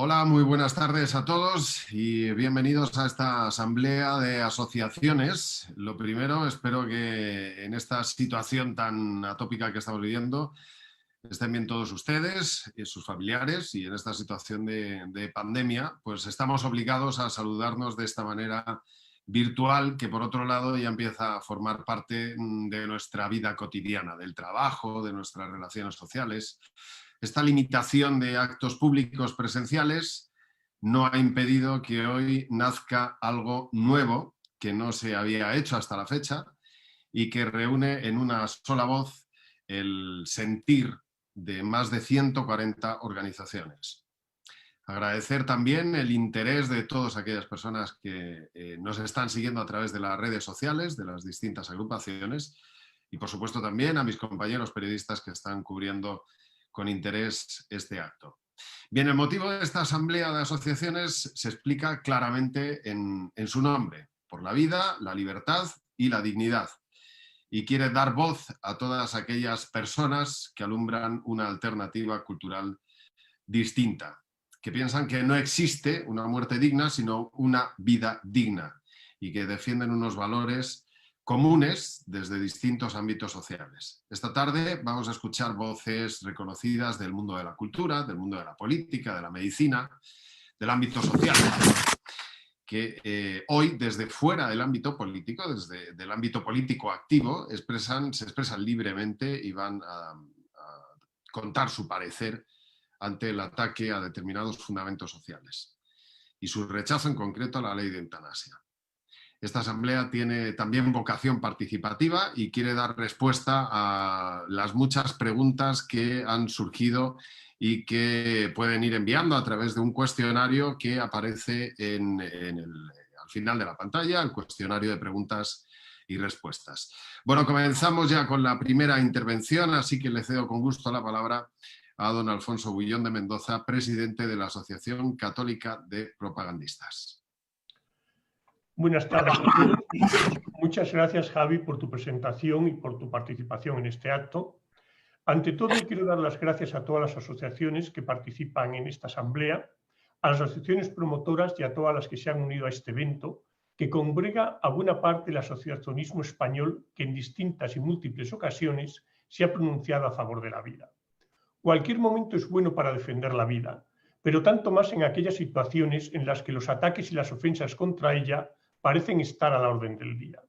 Hola, muy buenas tardes a todos y bienvenidos a esta asamblea de asociaciones. Lo primero, espero que en esta situación tan atópica que estamos viviendo estén bien todos ustedes y sus familiares, y en esta situación de pandemia pues estamos obligados a saludarnos de esta manera virtual, que por otro lado ya empieza a formar parte de nuestra vida cotidiana, del trabajo, de nuestras relaciones sociales. Esta limitación de actos públicos presenciales no ha impedido que hoy nazca algo nuevo que no se había hecho hasta la fecha y que reúne en una sola voz el sentir de más de 140 organizaciones. Agradecer también el interés de todas aquellas personas que nos están siguiendo a través de las redes sociales, de las distintas agrupaciones, y por supuesto también a mis compañeros periodistas que están cubriendo con interés este acto. Bien, el motivo de esta asamblea de asociaciones se explica claramente en su nombre: por la vida, la libertad y la dignidad. Y quiere dar voz a todas aquellas personas que alumbran una alternativa cultural distinta, que piensan que no existe una muerte digna, sino una vida digna, y que defienden unos valores comunes desde distintos ámbitos sociales. Esta tarde vamos a escuchar voces reconocidas del mundo de la cultura, del mundo de la política, de la medicina, del ámbito social, que hoy, desde fuera del ámbito político, desde el ámbito político activo, se expresan libremente y van a contar su parecer ante el ataque a determinados fundamentos sociales y su rechazo en concreto a la ley de eutanasia. Esta asamblea tiene también vocación participativa y quiere dar respuesta a las muchas preguntas que han surgido y que pueden ir enviando a través de un cuestionario que aparece al final de la pantalla, el cuestionario de preguntas y respuestas. Bueno, comenzamos ya con la primera intervención, así que le cedo con gusto la palabra a don Alfonso Bullón de Mendoza, presidente de la Asociación Católica de Propagandistas. Buenas tardes a todos. Muchas gracias, Javi, por tu presentación y por tu participación en este acto. Ante todo, quiero dar las gracias a todas las asociaciones que participan en esta asamblea, a las asociaciones promotoras y a todas las que se han unido a este evento, que congrega a buena parte del asociacionismo español que en distintas y múltiples ocasiones se ha pronunciado a favor de la vida. Cualquier momento es bueno para defender la vida, pero tanto más en aquellas situaciones en las que los ataques y las ofensas contra ella parecen estar a la orden del día.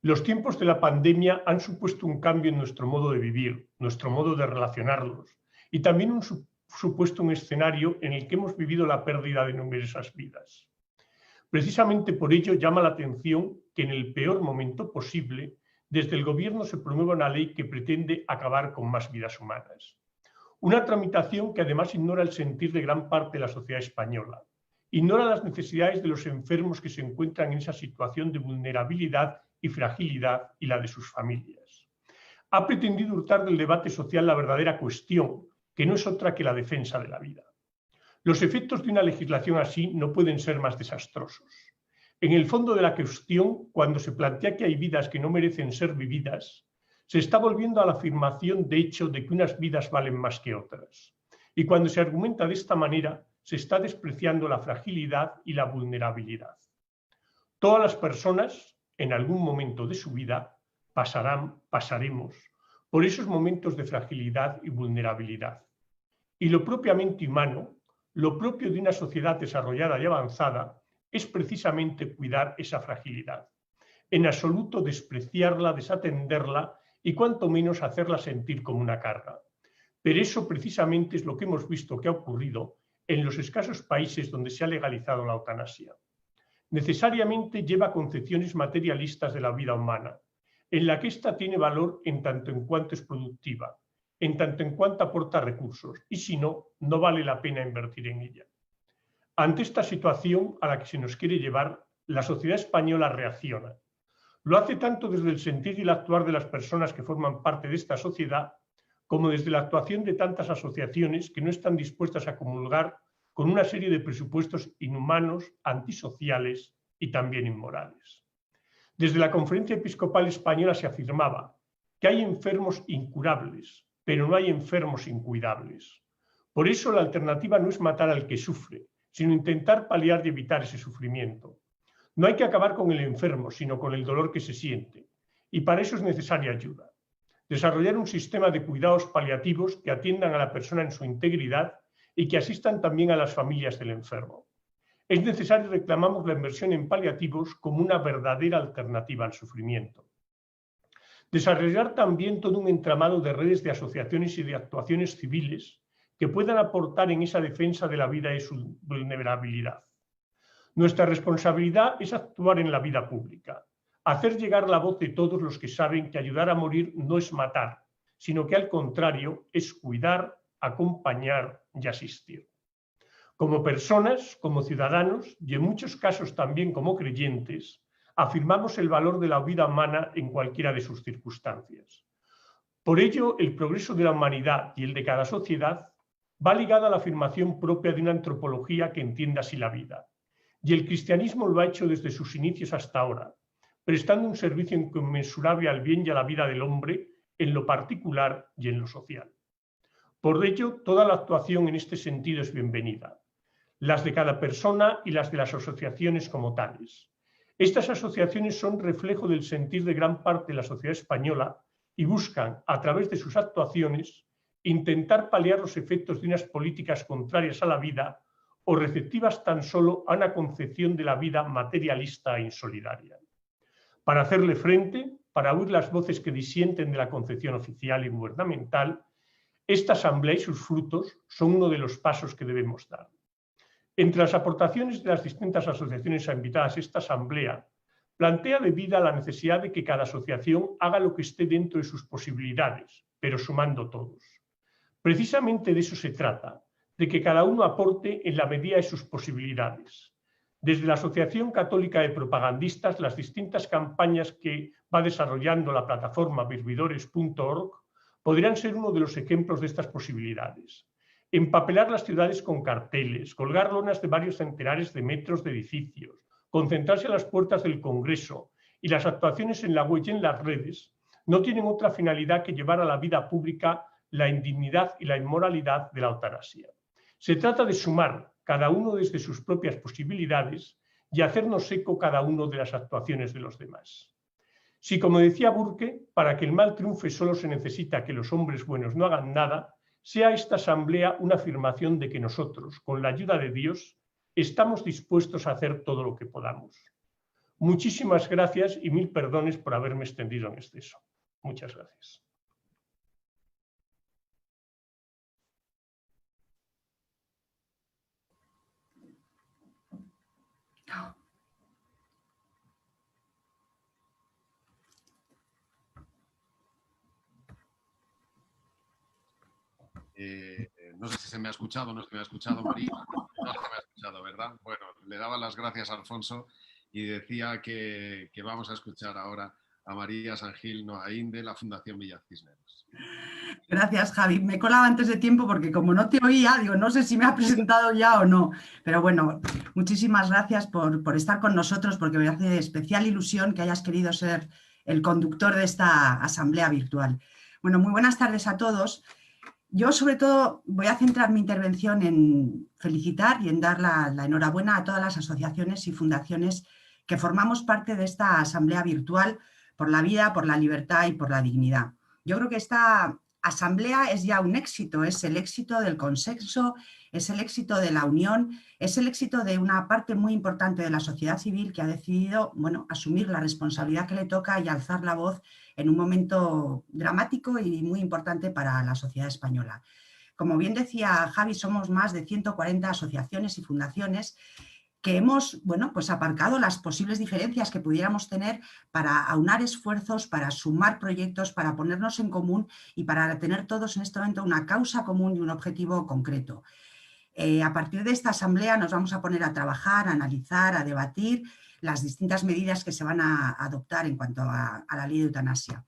Los tiempos de la pandemia han supuesto un cambio en nuestro modo de vivir, nuestro modo de relacionarnos, y también supuesto un escenario en el que hemos vivido la pérdida de numerosas vidas. Precisamente por ello llama la atención que en el peor momento posible, desde el Gobierno se promueva una ley que pretende acabar con más vidas humanas. Una tramitación que además ignora el sentir de gran parte de la sociedad española. Ignora las necesidades de los enfermos que se encuentran en esa situación de vulnerabilidad y fragilidad y la de sus familias. Ha pretendido hurtar del debate social la verdadera cuestión, que no es otra que la defensa de la vida. Los efectos de una legislación así no pueden ser más desastrosos. En el fondo de la cuestión, cuando se plantea que hay vidas que no merecen ser vividas, se está volviendo a la afirmación de hecho de que unas vidas valen más que otras. Y cuando se argumenta de esta manera, se está despreciando la fragilidad y la vulnerabilidad. Todas las personas, en algún momento de su vida, pasaremos por esos momentos de fragilidad y vulnerabilidad. Y lo propiamente humano, lo propio de una sociedad desarrollada y avanzada, es precisamente cuidar esa fragilidad. En absoluto despreciarla, desatenderla y cuanto menos hacerla sentir como una carga. Pero eso precisamente es lo que hemos visto que ha ocurrido en los escasos países donde se ha legalizado la eutanasia. Necesariamente lleva concepciones materialistas de la vida humana, en la que ésta tiene valor en tanto en cuanto es productiva, en tanto en cuanto aporta recursos, y si no, no vale la pena invertir en ella. Ante esta situación a la que se nos quiere llevar, la sociedad española reacciona. Lo hace tanto desde el sentir y el actuar de las personas que forman parte de esta sociedad, como desde la actuación de tantas asociaciones que no están dispuestas a comulgar con una serie de presupuestos inhumanos, antisociales y también inmorales. Desde la Conferencia Episcopal Española se afirmaba que hay enfermos incurables, pero no hay enfermos incuidables. Por eso la alternativa no es matar al que sufre, sino intentar paliar y evitar ese sufrimiento. No hay que acabar con el enfermo, sino con el dolor que se siente. Y para eso es necesaria ayuda. Desarrollar un sistema de cuidados paliativos que atiendan a la persona en su integridad y que asistan también a las familias del enfermo. Es necesario, reclamamos, la inversión en paliativos como una verdadera alternativa al sufrimiento. Desarrollar también todo un entramado de redes de asociaciones y de actuaciones civiles que puedan aportar en esa defensa de la vida y su vulnerabilidad. Nuestra responsabilidad es actuar en la vida pública, hacer llegar la voz de todos los que saben que ayudar a morir no es matar, sino que al contrario es cuidar, acompañar y asistir. Como personas, como ciudadanos y en muchos casos también como creyentes, afirmamos el valor de la vida humana en cualquiera de sus circunstancias. Por ello, el progreso de la humanidad y el de cada sociedad va ligado a la afirmación propia de una antropología que entienda así la vida. Y el cristianismo lo ha hecho desde sus inicios hasta ahora, prestando un servicio inconmensurable al bien y a la vida del hombre en lo particular y en lo social. Por ello, toda la actuación en este sentido es bienvenida, las de cada persona y las de las asociaciones como tales. Estas asociaciones son reflejo del sentir de gran parte de la sociedad española y buscan, a través de sus actuaciones, intentar paliar los efectos de unas políticas contrarias a la vida o receptivas tan solo a una concepción de la vida materialista e insolidaria. Para hacerle frente, para oír las voces que disienten de la concepción oficial y gubernamental, esta asamblea y sus frutos son uno de los pasos que debemos dar. Entre las aportaciones de las distintas asociaciones invitadas a esta asamblea, plantea de vida la necesidad de que cada asociación haga lo que esté dentro de sus posibilidades, pero sumando todos. Precisamente de eso se trata, de que cada uno aporte en la medida de sus posibilidades. Desde la Asociación Católica de Propagandistas, las distintas campañas que va desarrollando la plataforma virvidores.org podrían ser uno de los ejemplos de estas posibilidades. Empapelar las ciudades con carteles, colgar lonas de varios centenares de metros de edificios, concentrarse a las puertas del Congreso y las actuaciones en la web y en las redes no tienen otra finalidad que llevar a la vida pública la indignidad y la inmoralidad de la eutanasia. Se trata de sumar cada uno desde sus propias posibilidades y hacernos eco cada uno de las actuaciones de los demás. Si, como decía Burke, para que el mal triunfe solo se necesita que los hombres buenos no hagan nada, sea esta asamblea una afirmación de que nosotros, con la ayuda de Dios, estamos dispuestos a hacer todo lo que podamos. Muchísimas gracias y mil perdones por haberme extendido en exceso. Muchas gracias. No sé si se me ha escuchado o no se me ha escuchado, María. No se me ha escuchado, ¿verdad? Bueno, le daba las gracias a Alfonso y decía que vamos a escuchar ahora a María San Gil Noaín de la Fundación Villa Cisneros. Gracias, Javi. Me he colado antes de tiempo porque como no te oía, digo, no sé si me ha presentado ya o no. Pero bueno, muchísimas gracias por estar con nosotros, porque me hace especial ilusión que hayas querido ser el conductor de esta asamblea virtual. Bueno, muy buenas tardes a todos. Yo, sobre todo, voy a centrar mi intervención en felicitar y en dar la enhorabuena a todas las asociaciones y fundaciones que formamos parte de esta asamblea virtual por la vida, por la libertad y por la dignidad. Yo creo que esta asamblea es ya un éxito, es el éxito del consenso, es el éxito de la unión, es el éxito de una parte muy importante de la sociedad civil que ha decidido, bueno, asumir la responsabilidad que le toca y alzar la voz en un momento dramático y muy importante para la sociedad española. Como bien decía Javi, somos más de 140 asociaciones y fundaciones que hemos, bueno, pues aparcado las posibles diferencias que pudiéramos tener para aunar esfuerzos, para sumar proyectos, para ponernos en común y para tener todos en este momento una causa común y un objetivo concreto. A partir de esta asamblea nos vamos a poner a trabajar, a analizar, a debatir las distintas medidas que se van a adoptar en cuanto a la ley de eutanasia.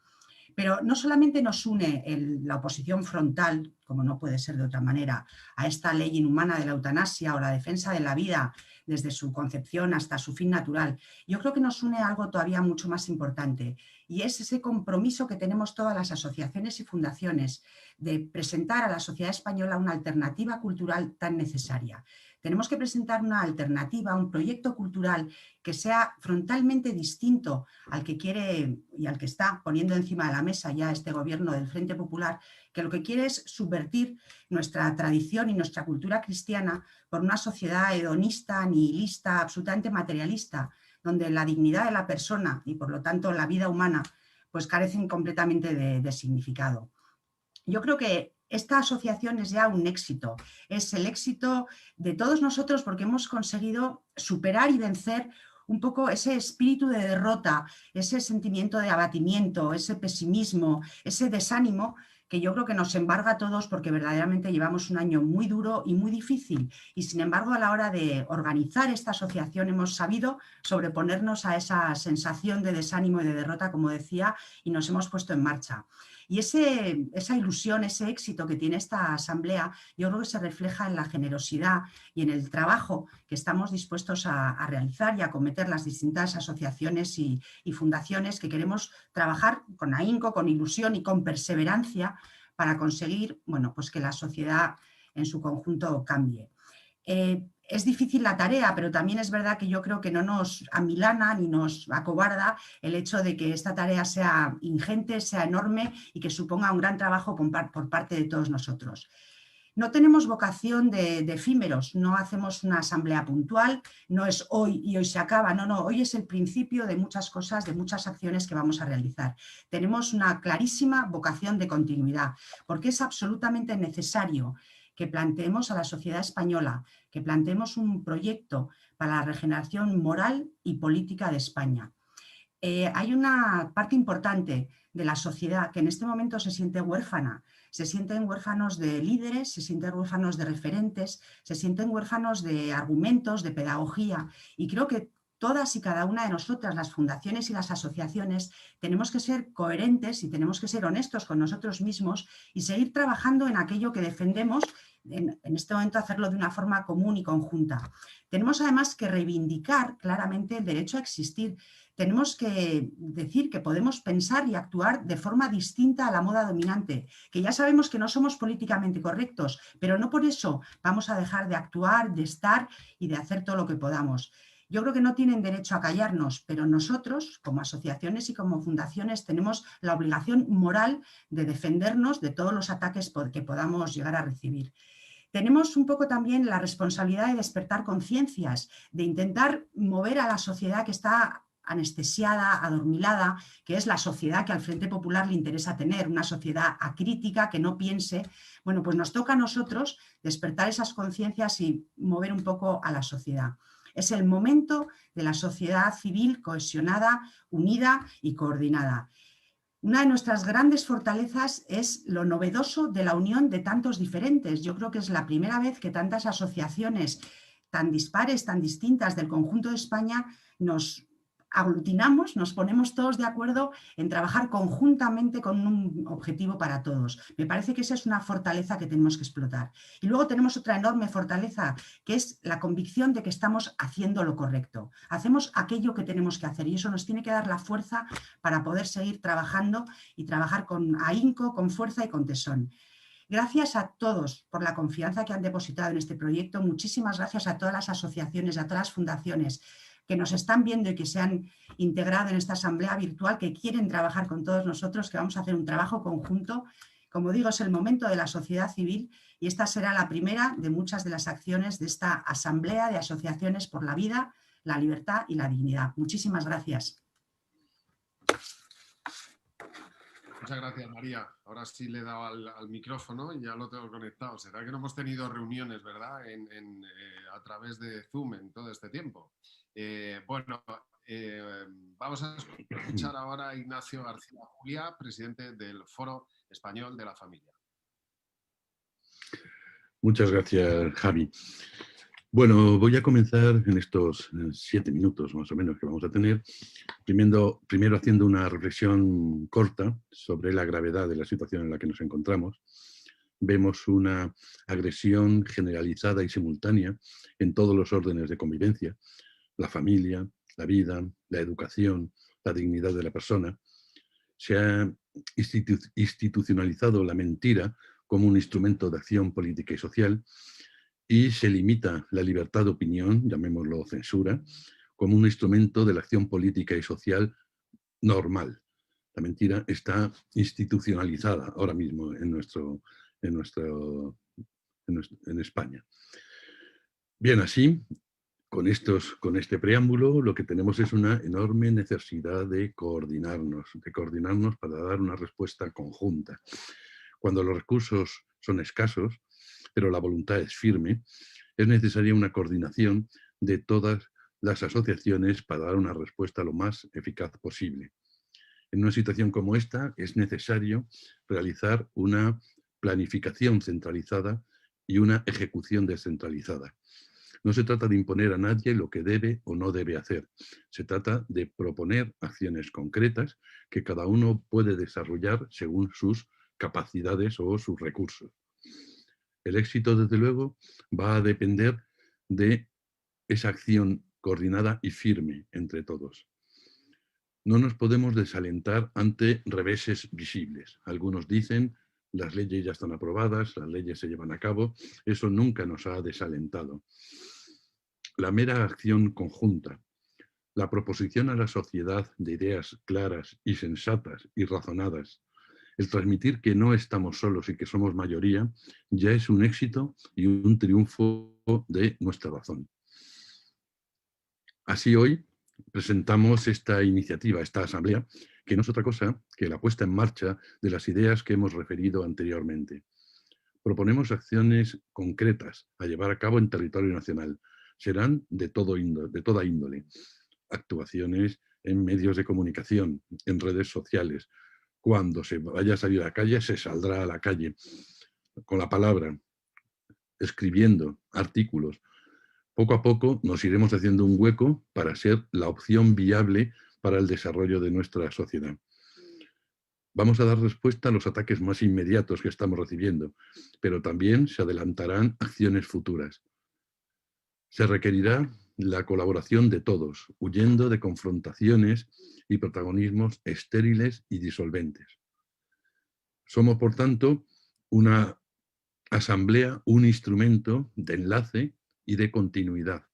Pero no solamente nos une la oposición frontal, como no puede ser de otra manera, a esta ley inhumana de la eutanasia o la defensa de la vida desde su concepción hasta su fin natural. Yo creo que nos une algo todavía mucho más importante, y es ese compromiso que tenemos todas las asociaciones y fundaciones de presentar a la sociedad española una alternativa cultural tan necesaria. Tenemos que presentar una alternativa, un proyecto cultural que sea frontalmente distinto al que quiere y al que está poniendo encima de la mesa ya este gobierno del Frente Popular, que lo que quiere es subvertir nuestra tradición y nuestra cultura cristiana por una sociedad hedonista, nihilista, absolutamente materialista, donde la dignidad de la persona y por lo tanto la vida humana pues carecen completamente de significado. Yo creo que esta asociación es ya un éxito, es el éxito de todos nosotros porque hemos conseguido superar y vencer un poco ese espíritu de derrota, ese sentimiento de abatimiento, ese pesimismo, ese desánimo que yo creo que nos embarga a todos porque verdaderamente llevamos un año muy duro y muy difícil y sin embargo a la hora de organizar esta asociación hemos sabido sobreponernos a esa sensación de desánimo y de derrota, como decía, y nos hemos puesto en marcha. Y esa ilusión, ese éxito que tiene esta asamblea, yo creo que se refleja en la generosidad y en el trabajo que estamos dispuestos a realizar y a acometer las distintas asociaciones y fundaciones que queremos trabajar con ahínco, con ilusión y con perseverancia para conseguir, bueno, pues que la sociedad en su conjunto cambie. Es difícil la tarea, pero también es verdad que yo creo que no nos amilana ni nos acobarda el hecho de que esta tarea sea ingente, sea enorme y que suponga un gran trabajo por parte de todos nosotros. No tenemos vocación de efímeros, no hacemos una asamblea puntual, no es hoy y hoy se acaba, no, hoy es el principio de muchas cosas, de muchas acciones que vamos a realizar. Tenemos una clarísima vocación de continuidad, porque es absolutamente necesario que planteemos a la sociedad española, que planteemos un proyecto para la regeneración moral y política de España. Hay una parte importante de la sociedad que en este momento se siente huérfana, se sienten huérfanos de líderes, se sienten huérfanos de referentes, se sienten huérfanos de argumentos, de pedagogía, y creo que todas y cada una de nosotras, las fundaciones y las asociaciones, tenemos que ser coherentes y tenemos que ser honestos con nosotros mismos y seguir trabajando en aquello que defendemos, en este momento hacerlo de una forma común y conjunta. Tenemos además que reivindicar claramente el derecho a existir. Tenemos que decir que podemos pensar y actuar de forma distinta a la moda dominante, que ya sabemos que no somos políticamente correctos, pero no por eso vamos a dejar de actuar, de estar y de hacer todo lo que podamos. Yo creo que no tienen derecho a callarnos, pero nosotros, como asociaciones y como fundaciones, tenemos la obligación moral de defendernos de todos los ataques que podamos llegar a recibir. Tenemos un poco también la responsabilidad de despertar conciencias, de intentar mover a la sociedad que está anestesiada, adormilada, que es la sociedad que al Frente Popular le interesa tener, una sociedad acrítica, que no piense. Bueno, pues nos toca a nosotros despertar esas conciencias y mover un poco a la sociedad. Es el momento de la sociedad civil cohesionada, unida y coordinada. Una de nuestras grandes fortalezas es lo novedoso de la unión de tantos diferentes. Yo creo que es la primera vez que tantas asociaciones tan dispares, tan distintas del conjunto de España nos aglutinamos, nos ponemos todos de acuerdo en trabajar conjuntamente con un objetivo para todos. Me parece que esa es una fortaleza que tenemos que explotar. Y luego tenemos otra enorme fortaleza, que es la convicción de que estamos haciendo lo correcto. Hacemos aquello que tenemos que hacer y eso nos tiene que dar la fuerza para poder seguir trabajando y trabajar con ahínco, con fuerza y con tesón. Gracias a todos por la confianza que han depositado en este proyecto. Muchísimas gracias a todas las asociaciones, a todas las fundaciones que nos están viendo y que se han integrado en esta asamblea virtual, que quieren trabajar con todos nosotros, que vamos a hacer un trabajo conjunto. Como digo, es el momento de la sociedad civil y esta será la primera de muchas de las acciones de esta asamblea de asociaciones por la vida, la libertad y la dignidad. Muchísimas gracias. Muchas gracias, María. Ahora sí le he dado al micrófono y ya lo tengo conectado. Será que no hemos tenido reuniones, ¿verdad?, a través de Zoom en todo este tiempo. Vamos a escuchar ahora a Ignacio García Juliá, presidente del Foro Español de la Familia. Muchas gracias, Javi. Bueno, voy a comenzar en estos 7 minutos más o menos que vamos a tener, primero haciendo una reflexión corta sobre la gravedad de la situación en la que nos encontramos. Vemos una agresión generalizada y simultánea en todos los órdenes de convivencia: la familia, la vida, la educación, la dignidad de la persona. Se ha institucionalizado la mentira como un instrumento de acción política y social, y se limita la libertad de opinión, llamémoslo censura, como un instrumento de la acción política y social normal. La mentira está institucionalizada ahora mismo en España. Bien, así, con este preámbulo, lo que tenemos es una enorme necesidad de coordinarnos para dar una respuesta conjunta. Cuando los recursos son escasos, pero la voluntad es firme, es necesaria una coordinación de todas las asociaciones para dar una respuesta lo más eficaz posible. En una situación como esta es necesario realizar una planificación centralizada y una ejecución descentralizada. No se trata de imponer a nadie lo que debe o no debe hacer. Se trata de proponer acciones concretas que cada uno puede desarrollar según sus capacidades o sus recursos. El éxito, desde luego, va a depender de esa acción coordinada y firme entre todos. No nos podemos desalentar ante reveses visibles. Algunos dicen, las leyes ya están aprobadas, las leyes se llevan a cabo. Eso nunca nos ha desalentado. La mera acción conjunta, la proposición a la sociedad de ideas claras y sensatas y razonadas, el transmitir que no estamos solos y que somos mayoría, ya es un éxito y un triunfo de nuestra razón. Así hoy presentamos esta iniciativa, esta asamblea, que no es otra cosa que la puesta en marcha de las ideas que hemos referido anteriormente. Proponemos acciones concretas a llevar a cabo en territorio nacional. Serán de toda índole. Actuaciones en medios de comunicación, en redes sociales. Cuando se vaya a salir a la calle, se saldrá a la calle con la palabra, escribiendo artículos. Poco a poco nos iremos haciendo un hueco para ser la opción viable para el desarrollo de nuestra sociedad. Vamos a dar respuesta a los ataques más inmediatos que estamos recibiendo, pero también se adelantarán acciones futuras. Se requerirá la colaboración de todos, huyendo de confrontaciones y protagonismos estériles y disolventes. Somos, por tanto, una asamblea, un instrumento de enlace y de continuidad.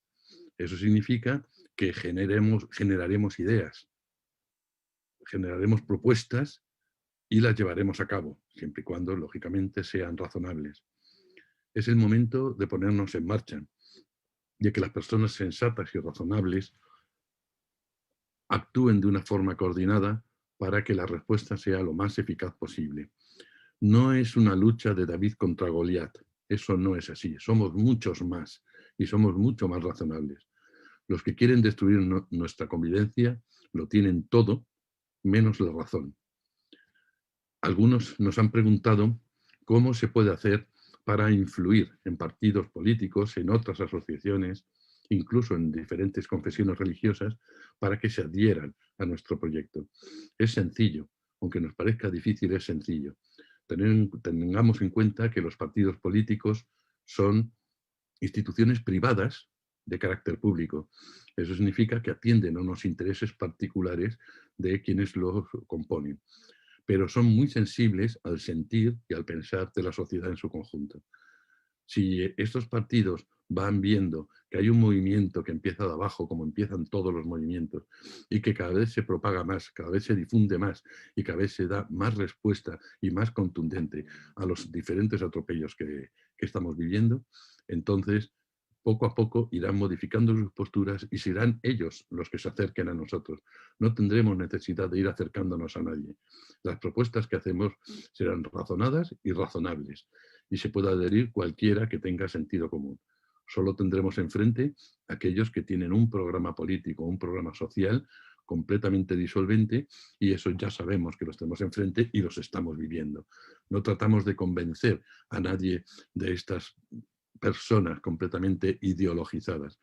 Eso significa que generaremos ideas, generaremos propuestas y las llevaremos a cabo, siempre y cuando, lógicamente, sean razonables. Es el momento de ponernos en marcha, de que las personas sensatas y razonables actúen de una forma coordinada para que la respuesta sea lo más eficaz posible. No es una lucha de David contra Goliat, eso no es así, somos muchos más y somos mucho más razonables. Los que quieren destruir nuestra convivencia lo tienen todo, menos la razón. Algunos nos han preguntado cómo se puede hacer para influir en partidos políticos, en otras asociaciones, incluso en diferentes confesiones religiosas, para que se adhieran a nuestro proyecto. Es sencillo, aunque nos parezca difícil, es sencillo. Tengamos en cuenta que los partidos políticos son instituciones privadas de carácter público. Eso significa que atienden a unos intereses particulares de quienes los componen, pero son muy sensibles al sentir y al pensar de la sociedad en su conjunto. Si estos partidos van viendo que hay un movimiento que empieza de abajo, como empiezan todos los movimientos, y que cada vez se propaga más, cada vez se difunde más, y cada vez se da más respuesta y más contundente a los diferentes atropellos que estamos viviendo, entonces poco a poco irán modificando sus posturas y serán ellos los que se acerquen a nosotros. No tendremos necesidad de ir acercándonos a nadie. Las propuestas que hacemos serán razonadas y razonables, y se puede adherir cualquiera que tenga sentido común. Solo tendremos enfrente aquellos que tienen un programa político, un programa social completamente disolvente, y eso ya sabemos que los tenemos enfrente y los estamos viviendo. No tratamos de convencer a nadie de estas personas completamente ideologizadas.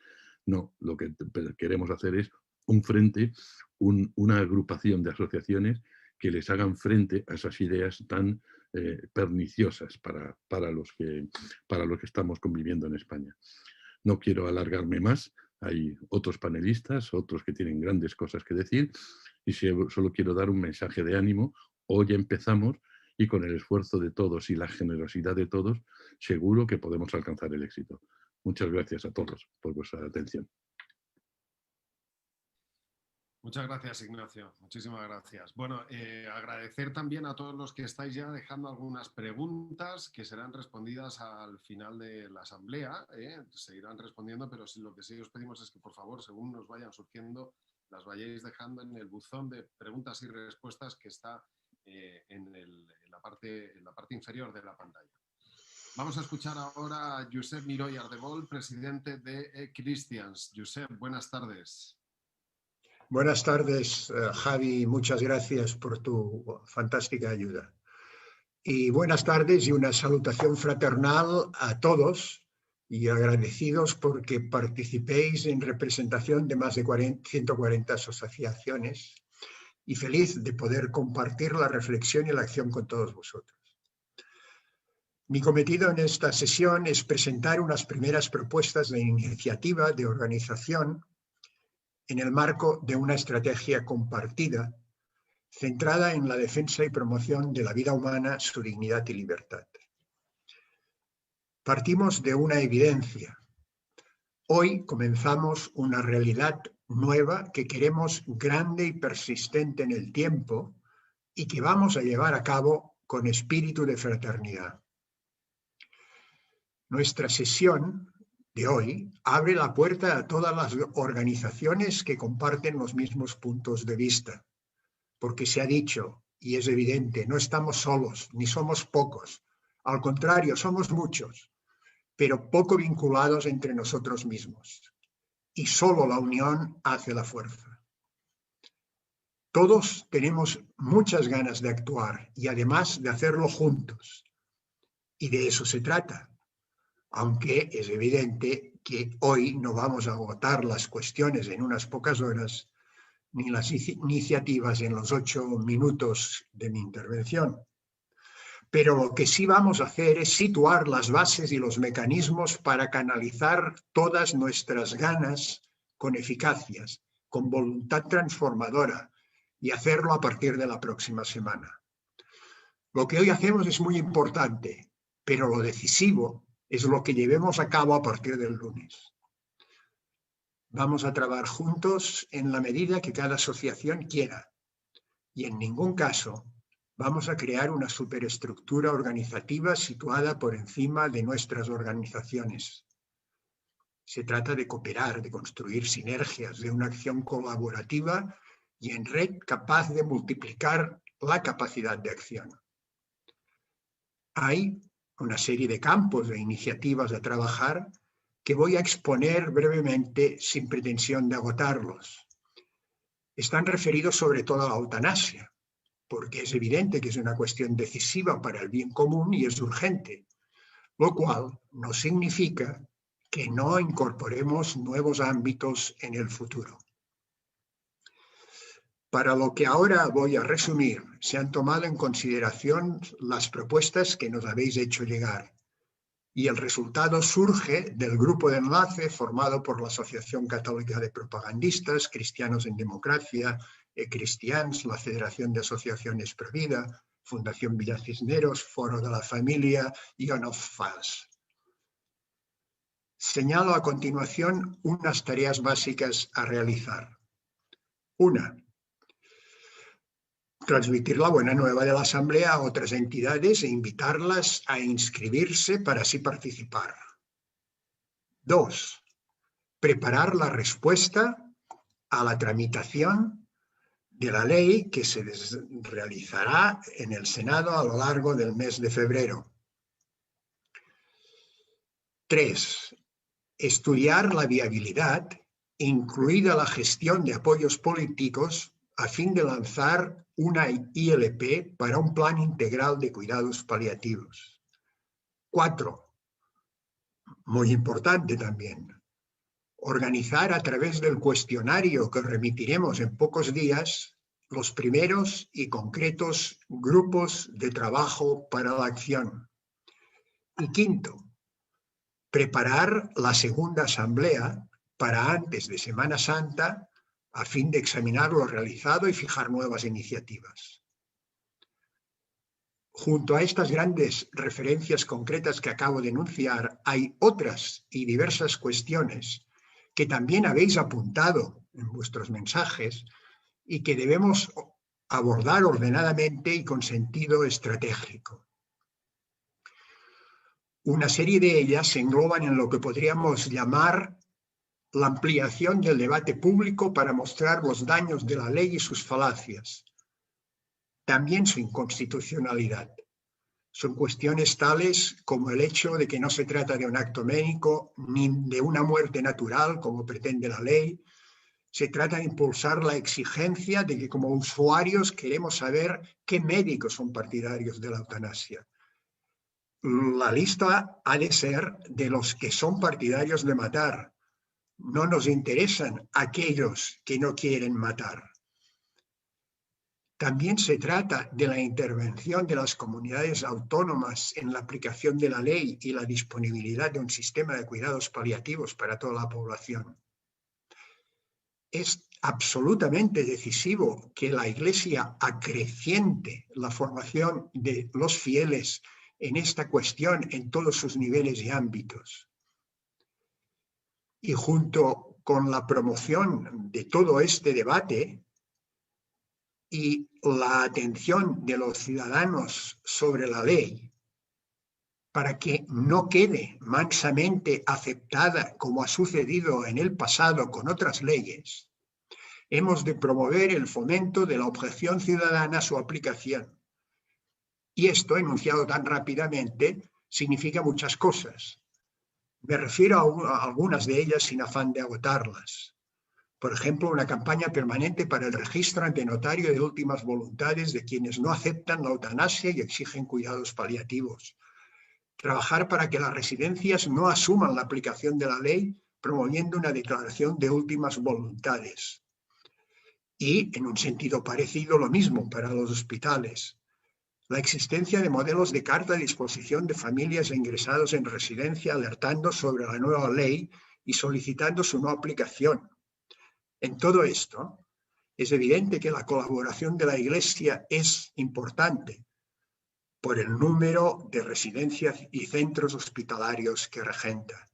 No, lo que queremos hacer es un frente, una agrupación de asociaciones que les hagan frente a esas ideas tan perniciosas para los que estamos conviviendo en España. No quiero alargarme más, hay otros panelistas, otros que tienen grandes cosas que decir, y solo quiero dar un mensaje de ánimo. Hoy empezamos y con el esfuerzo de todos y la generosidad de todos, seguro que podemos alcanzar el éxito. Muchas gracias a todos por vuestra atención. Muchas gracias, Ignacio. Muchísimas gracias. Bueno, agradecer también a todos los que estáis ya dejando algunas preguntas que serán respondidas al final de la asamblea. Seguirán respondiendo, pero lo que sí os pedimos es que, por favor, según nos vayan surgiendo, las vayáis dejando en el buzón de preguntas y respuestas que está en la parte inferior de la pantalla. Vamos a escuchar ahora a Josep Miró i Ardevol, presidente de Christians. Josep, buenas tardes. Buenas tardes, Javi. Muchas gracias por tu fantástica ayuda. Y buenas tardes y una salutación fraternal a todos y agradecidos porque participéis en representación de más de 140 asociaciones y feliz de poder compartir la reflexión y la acción con todos vosotros. Mi cometido en esta sesión es presentar unas primeras propuestas de iniciativa de organización en el marco de una estrategia compartida centrada en la defensa y promoción de la vida humana, su dignidad y libertad. Partimos de una evidencia. Hoy comenzamos una realidad nueva que queremos grande y persistente en el tiempo y que vamos a llevar a cabo con espíritu de fraternidad. Nuestra sesión de hoy abre la puerta a todas las organizaciones que comparten los mismos puntos de vista, porque se ha dicho, y es evidente, no estamos solos, ni somos pocos. Al contrario, somos muchos, pero poco vinculados entre nosotros mismos. Y solo la unión hace la fuerza. Todos tenemos muchas ganas de actuar y además de hacerlo juntos. Y de eso se trata. Aunque es evidente que hoy no vamos a agotar las cuestiones en unas pocas horas, ni las iniciativas en los 8 minutos de mi intervención. Pero lo que sí vamos a hacer es situar las bases y los mecanismos para canalizar todas nuestras ganas con eficacias, con voluntad transformadora, y hacerlo a partir de la próxima semana. Lo que hoy hacemos es muy importante, pero lo decisivo es lo que llevemos a cabo a partir del lunes. Vamos a trabajar juntos en la medida que cada asociación quiera y en ningún caso vamos a crear una superestructura organizativa situada por encima de nuestras organizaciones. Se trata de cooperar, de construir sinergias, de una acción colaborativa y en red capaz de multiplicar la capacidad de acción. Hay una serie de campos de iniciativas a trabajar que voy a exponer brevemente sin pretensión de agotarlos. Están referidos sobre todo a la eutanasia, porque es evidente que es una cuestión decisiva para el bien común y es urgente, lo cual no significa que no incorporemos nuevos ámbitos en el futuro. Para lo que ahora voy a resumir, se han tomado en consideración las propuestas que nos habéis hecho llegar y el resultado surge del grupo de enlace formado por la Asociación Católica de Propagandistas, Cristianos en Democracia, Christians, la Federación de Asociaciones Provida, Fundación Villa Cisneros, Foro de la Familia y On of Faz. Señalo a continuación unas tareas básicas a realizar. 1. Transmitir la buena nueva de la Asamblea a otras entidades e invitarlas a inscribirse para así participar. 2. Preparar la respuesta a la tramitación de la ley que se realizará en el Senado a lo largo del mes de febrero. 3. Estudiar la viabilidad, incluida la gestión de apoyos políticos, a fin de lanzar una ILP para un plan integral de cuidados paliativos. 4. Muy importante también, organizar a través del cuestionario que remitiremos en pocos días los primeros y concretos grupos de trabajo para la acción. Y 5. Preparar la segunda asamblea para antes de Semana Santa a fin de examinar lo realizado y fijar nuevas iniciativas. Junto a estas grandes referencias concretas que acabo de enunciar, hay otras y diversas cuestiones que también habéis apuntado en vuestros mensajes y que debemos abordar ordenadamente y con sentido estratégico. Una serie de ellas se engloban en lo que podríamos llamar la ampliación del debate público para mostrar los daños de la ley y sus falacias, también su inconstitucionalidad. Son cuestiones tales como el hecho de que no se trata de un acto médico ni de una muerte natural, como pretende la ley. Se trata de impulsar la exigencia de que como usuarios queremos saber qué médicos son partidarios de la eutanasia. La lista ha de ser de los que son partidarios de matar. No nos interesan aquellos que no quieren matar. También se trata de la intervención de las comunidades autónomas en la aplicación de la ley y la disponibilidad de un sistema de cuidados paliativos para toda la población. Es absolutamente decisivo que la Iglesia acreciente la formación de los fieles en esta cuestión en todos sus niveles y ámbitos. Y junto con la promoción de todo este debate y la atención de los ciudadanos sobre la ley, para que no quede mansamente aceptada como ha sucedido en el pasado con otras leyes, hemos de promover el fomento de la objeción ciudadana a su aplicación. Y esto, enunciado tan rápidamente, significa muchas cosas. Me refiero a algunas de ellas sin afán de agotarlas. Por ejemplo, una campaña permanente para el registro ante notario de últimas voluntades de quienes no aceptan la eutanasia y exigen cuidados paliativos. Trabajar para que las residencias no asuman la aplicación de la ley, promoviendo una declaración de últimas voluntades. Y, en un sentido parecido, lo mismo para los hospitales. La existencia de modelos de carta de disposición de familias e ingresados en residencia alertando sobre la nueva ley y solicitando su no aplicación. En todo esto, es evidente que la colaboración de la Iglesia es importante por el número de residencias y centros hospitalarios que regenta.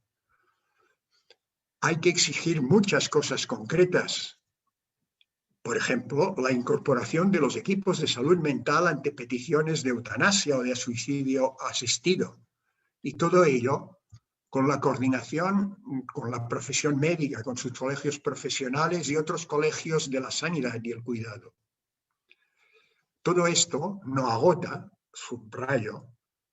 Hay que exigir muchas cosas concretas. Por ejemplo, la incorporación de los equipos de salud mental ante peticiones de eutanasia o de suicidio asistido. Y todo ello con la coordinación con la profesión médica, con sus colegios profesionales y otros colegios de la sanidad y el cuidado. Todo esto no agota, subrayo,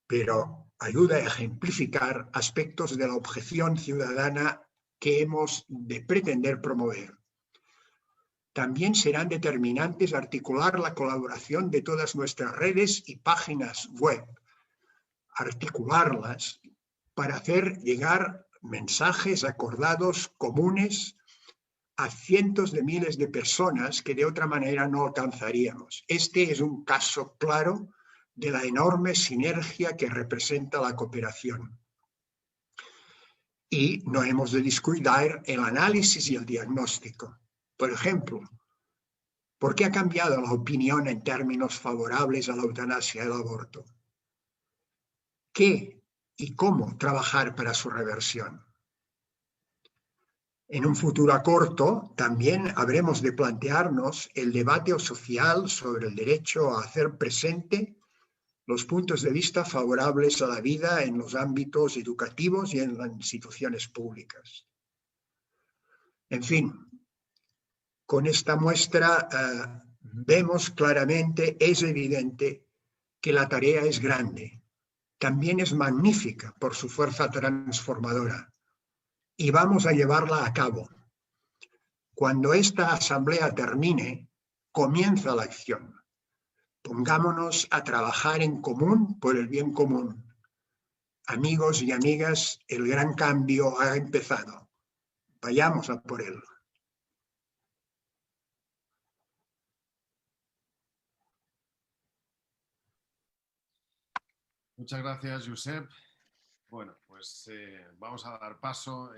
pero ayuda a ejemplificar aspectos de la objeción ciudadana que hemos de pretender promover. También serán determinantes articular la colaboración de todas nuestras redes y páginas web, articularlas para hacer llegar mensajes acordados comunes a cientos de miles de personas que de otra manera no alcanzaríamos. Este es un caso claro de la enorme sinergia que representa la cooperación. Y no hemos de descuidar el análisis y el diagnóstico. Por ejemplo, ¿por qué ha cambiado la opinión en términos favorables a la eutanasia y al aborto? ¿Qué y cómo trabajar para su reversión? En un futuro corto, también habremos de plantearnos el debate social sobre el derecho a hacer presente los puntos de vista favorables a la vida en los ámbitos educativos y en las instituciones públicas. En fin, con esta muestra vemos claramente, es evidente que la tarea es grande. También es magnífica por su fuerza transformadora y vamos a llevarla a cabo. Cuando esta asamblea termine, comienza la acción. Pongámonos a trabajar en común por el bien común. Amigos y amigas, el gran cambio ha empezado. Vayamos a por él. Muchas gracias, Josep. Bueno, pues vamos a dar paso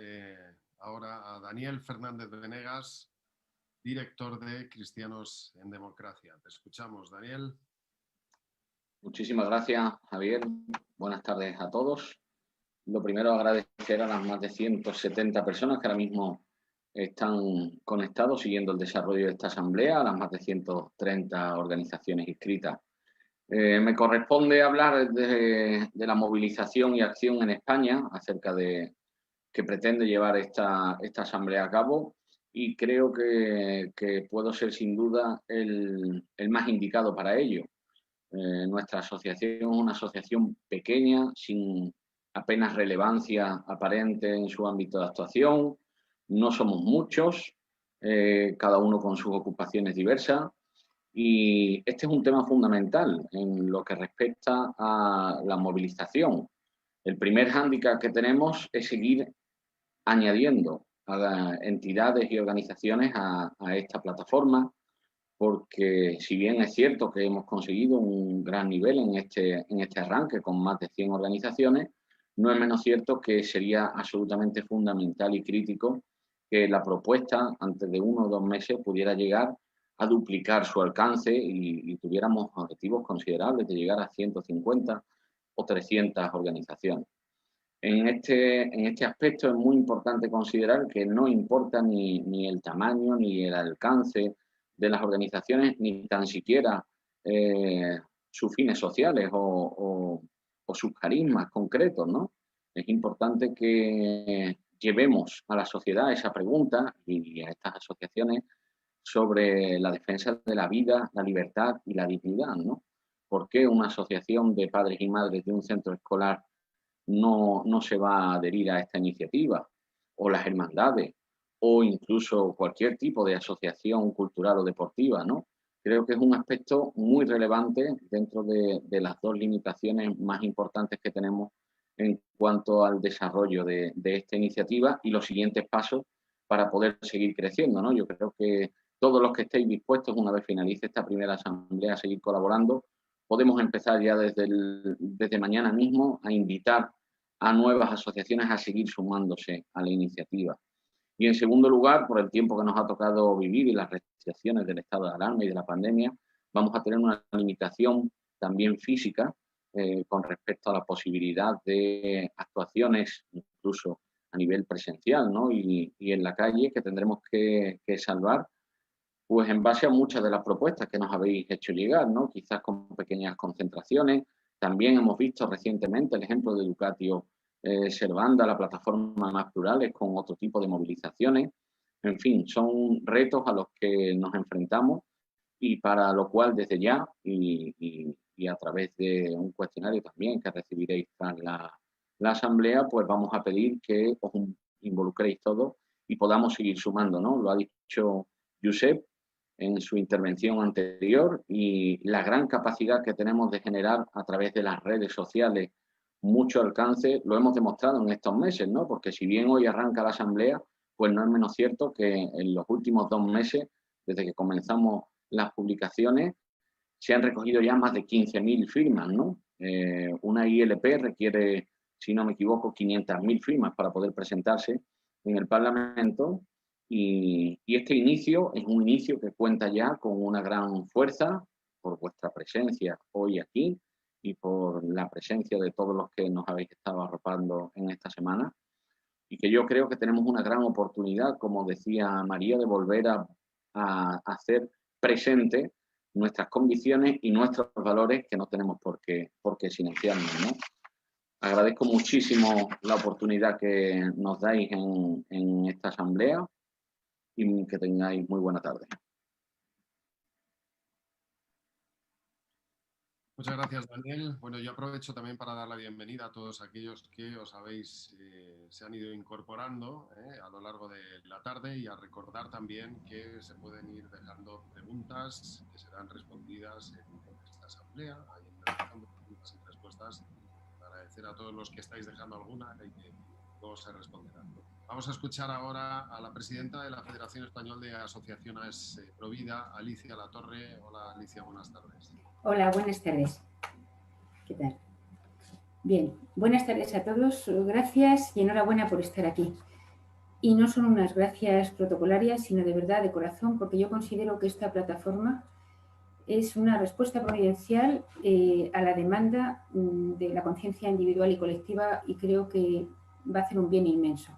ahora a Daniel Fernández Venegas, director de Cristianos en Democracia. Te escuchamos, Daniel. Muchísimas gracias, Javier. Buenas tardes a todos. Lo primero, agradecer a las más de 170 personas que ahora mismo están conectados siguiendo el desarrollo de esta asamblea, a las más de 130 organizaciones inscritas. Me corresponde hablar de la movilización y acción en España acerca de que pretende llevar esta asamblea a cabo, y creo que puedo ser sin duda el más indicado para ello. Nuestra asociación es una asociación pequeña, sin apenas relevancia aparente en su ámbito de actuación. No somos muchos, cada uno con sus ocupaciones diversas, y este es un tema fundamental en lo que respecta a la movilización. El primer hándicap que tenemos es seguir añadiendo a entidades y organizaciones a esta plataforma, porque si bien es cierto que hemos conseguido un gran nivel en este arranque con más de 100 organizaciones, no es menos cierto que sería absolutamente fundamental y crítico que la propuesta antes de 1 o 2 meses pudiera llegar a duplicar su alcance y tuviéramos objetivos considerables de llegar a 150 o 300 organizaciones. En este aspecto es muy importante considerar que no importa ni el tamaño ni el alcance de las organizaciones, ni tan siquiera sus fines sociales o sus carismas concretos, ¿no? Es importante que llevemos a la sociedad esa pregunta y a estas asociaciones sobre la defensa de la vida, la libertad y la dignidad, ¿no? ¿Por qué una asociación de padres y madres de un centro escolar no se va a adherir a esta iniciativa? O las hermandades, o incluso cualquier tipo de asociación cultural o deportiva, ¿no? Creo que es un aspecto muy relevante dentro de las dos limitaciones más importantes que tenemos en cuanto al desarrollo de esta iniciativa y los siguientes pasos para poder seguir creciendo, ¿no? Yo creo que todos los que estéis dispuestos, una vez finalice esta primera asamblea, a seguir colaborando, podemos empezar ya desde mañana mismo a invitar a nuevas asociaciones a seguir sumándose a la iniciativa. Y en segundo lugar, por el tiempo que nos ha tocado vivir y las restricciones del estado de alarma y de la pandemia, vamos a tener una limitación también física con respecto a la posibilidad de actuaciones, incluso a nivel presencial, ¿no? y en la calle, que tendremos que salvar, pues en base a muchas de las propuestas que nos habéis hecho llegar, ¿no? Quizás con pequeñas concentraciones. También hemos visto recientemente el ejemplo de Educatio Servanda, la plataforma Más Plurales, con otro tipo de movilizaciones. En fin, son retos a los que nos enfrentamos y para lo cual desde ya y a través de un cuestionario también que recibiréis tras la asamblea, pues vamos a pedir que os involucréis todos y podamos seguir sumando, ¿no? Lo ha dicho Josep en su intervención anterior, y la gran capacidad que tenemos de generar a través de las redes sociales mucho alcance, lo hemos demostrado en estos meses, ¿no? Porque si bien hoy arranca la asamblea, pues no es menos cierto que en los últimos 2 meses, desde que comenzamos las publicaciones, se han recogido ya más de 15.000 firmas, ¿no? Una ILP requiere, si no me equivoco, 500.000 firmas para poder presentarse en el Parlamento. Y este inicio es un inicio que cuenta ya con una gran fuerza por vuestra presencia hoy aquí y por la presencia de todos los que nos habéis estado arropando en esta semana, y que yo creo que tenemos una gran oportunidad, como decía María, de volver a hacer presente nuestras convicciones y nuestros valores, que no tenemos por qué silenciarnos, ¿no? Agradezco muchísimo la oportunidad que nos dais en esta asamblea y que tengáis muy buena tarde. Muchas gracias, Daniel. Bueno, yo aprovecho también para dar la bienvenida a todos aquellos que se han ido incorporando a lo largo de la tarde, y a recordar también que se pueden ir dejando preguntas que serán respondidas en esta asamblea. Ahí dejando preguntas y respuestas. Agradecer a todos los que estáis dejando alguna y que luego se responderán. Vamos a escuchar ahora a la presidenta de la Federación Española de Asociaciones Provida, Alicia Latorre. Hola, Alicia, buenas tardes. Hola, buenas tardes. ¿Qué tal? Bien, buenas tardes a todos. Gracias y enhorabuena por estar aquí. Y no son unas gracias protocolarias, sino de verdad, de corazón, porque yo considero que esta plataforma es una respuesta providencial a la demanda de la conciencia individual y colectiva, y creo que va a hacer un bien inmenso.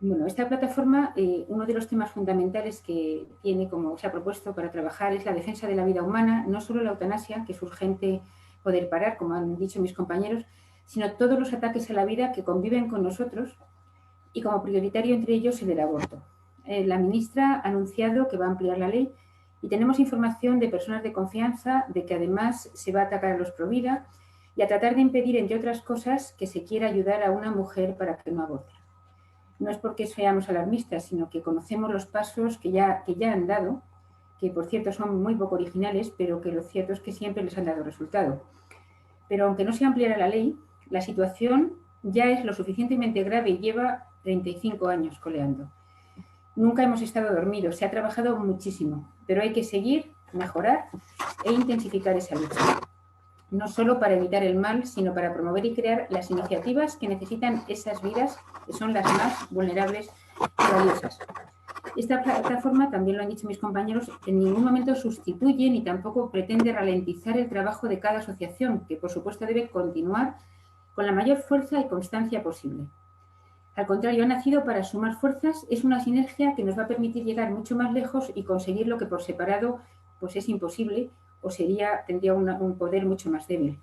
Bueno, esta plataforma, uno de los temas fundamentales que tiene, como se ha propuesto para trabajar, es la defensa de la vida humana, no solo la eutanasia, que es urgente poder parar, como han dicho mis compañeros, sino todos los ataques a la vida que conviven con nosotros, y como prioritario entre ellos el del aborto. La ministra ha anunciado que va a ampliar la ley y tenemos información de personas de confianza de que además se va a atacar a los provida y a tratar de impedir, entre otras cosas, que se quiera ayudar a una mujer para que no aborte. No es porque seamos alarmistas, sino que conocemos los pasos que ya han dado, que por cierto son muy poco originales, pero que lo cierto es que siempre les han dado resultado. Pero aunque no se ampliara la ley, la situación ya es lo suficientemente grave y lleva 35 años coleando. Nunca hemos estado dormidos, se ha trabajado muchísimo, pero hay que seguir, mejorar e intensificar esa lucha. No solo para evitar el mal, sino para promover y crear las iniciativas que necesitan esas vidas que son las más vulnerables y valiosas. Esta plataforma, también lo han dicho mis compañeros, en ningún momento sustituye ni tampoco pretende ralentizar el trabajo de cada asociación, que por supuesto debe continuar con la mayor fuerza y constancia posible. Al contrario, ha nacido para sumar fuerzas, es una sinergia que nos va a permitir llegar mucho más lejos y conseguir lo que por separado pues es imposible o tendría un poder mucho más débil.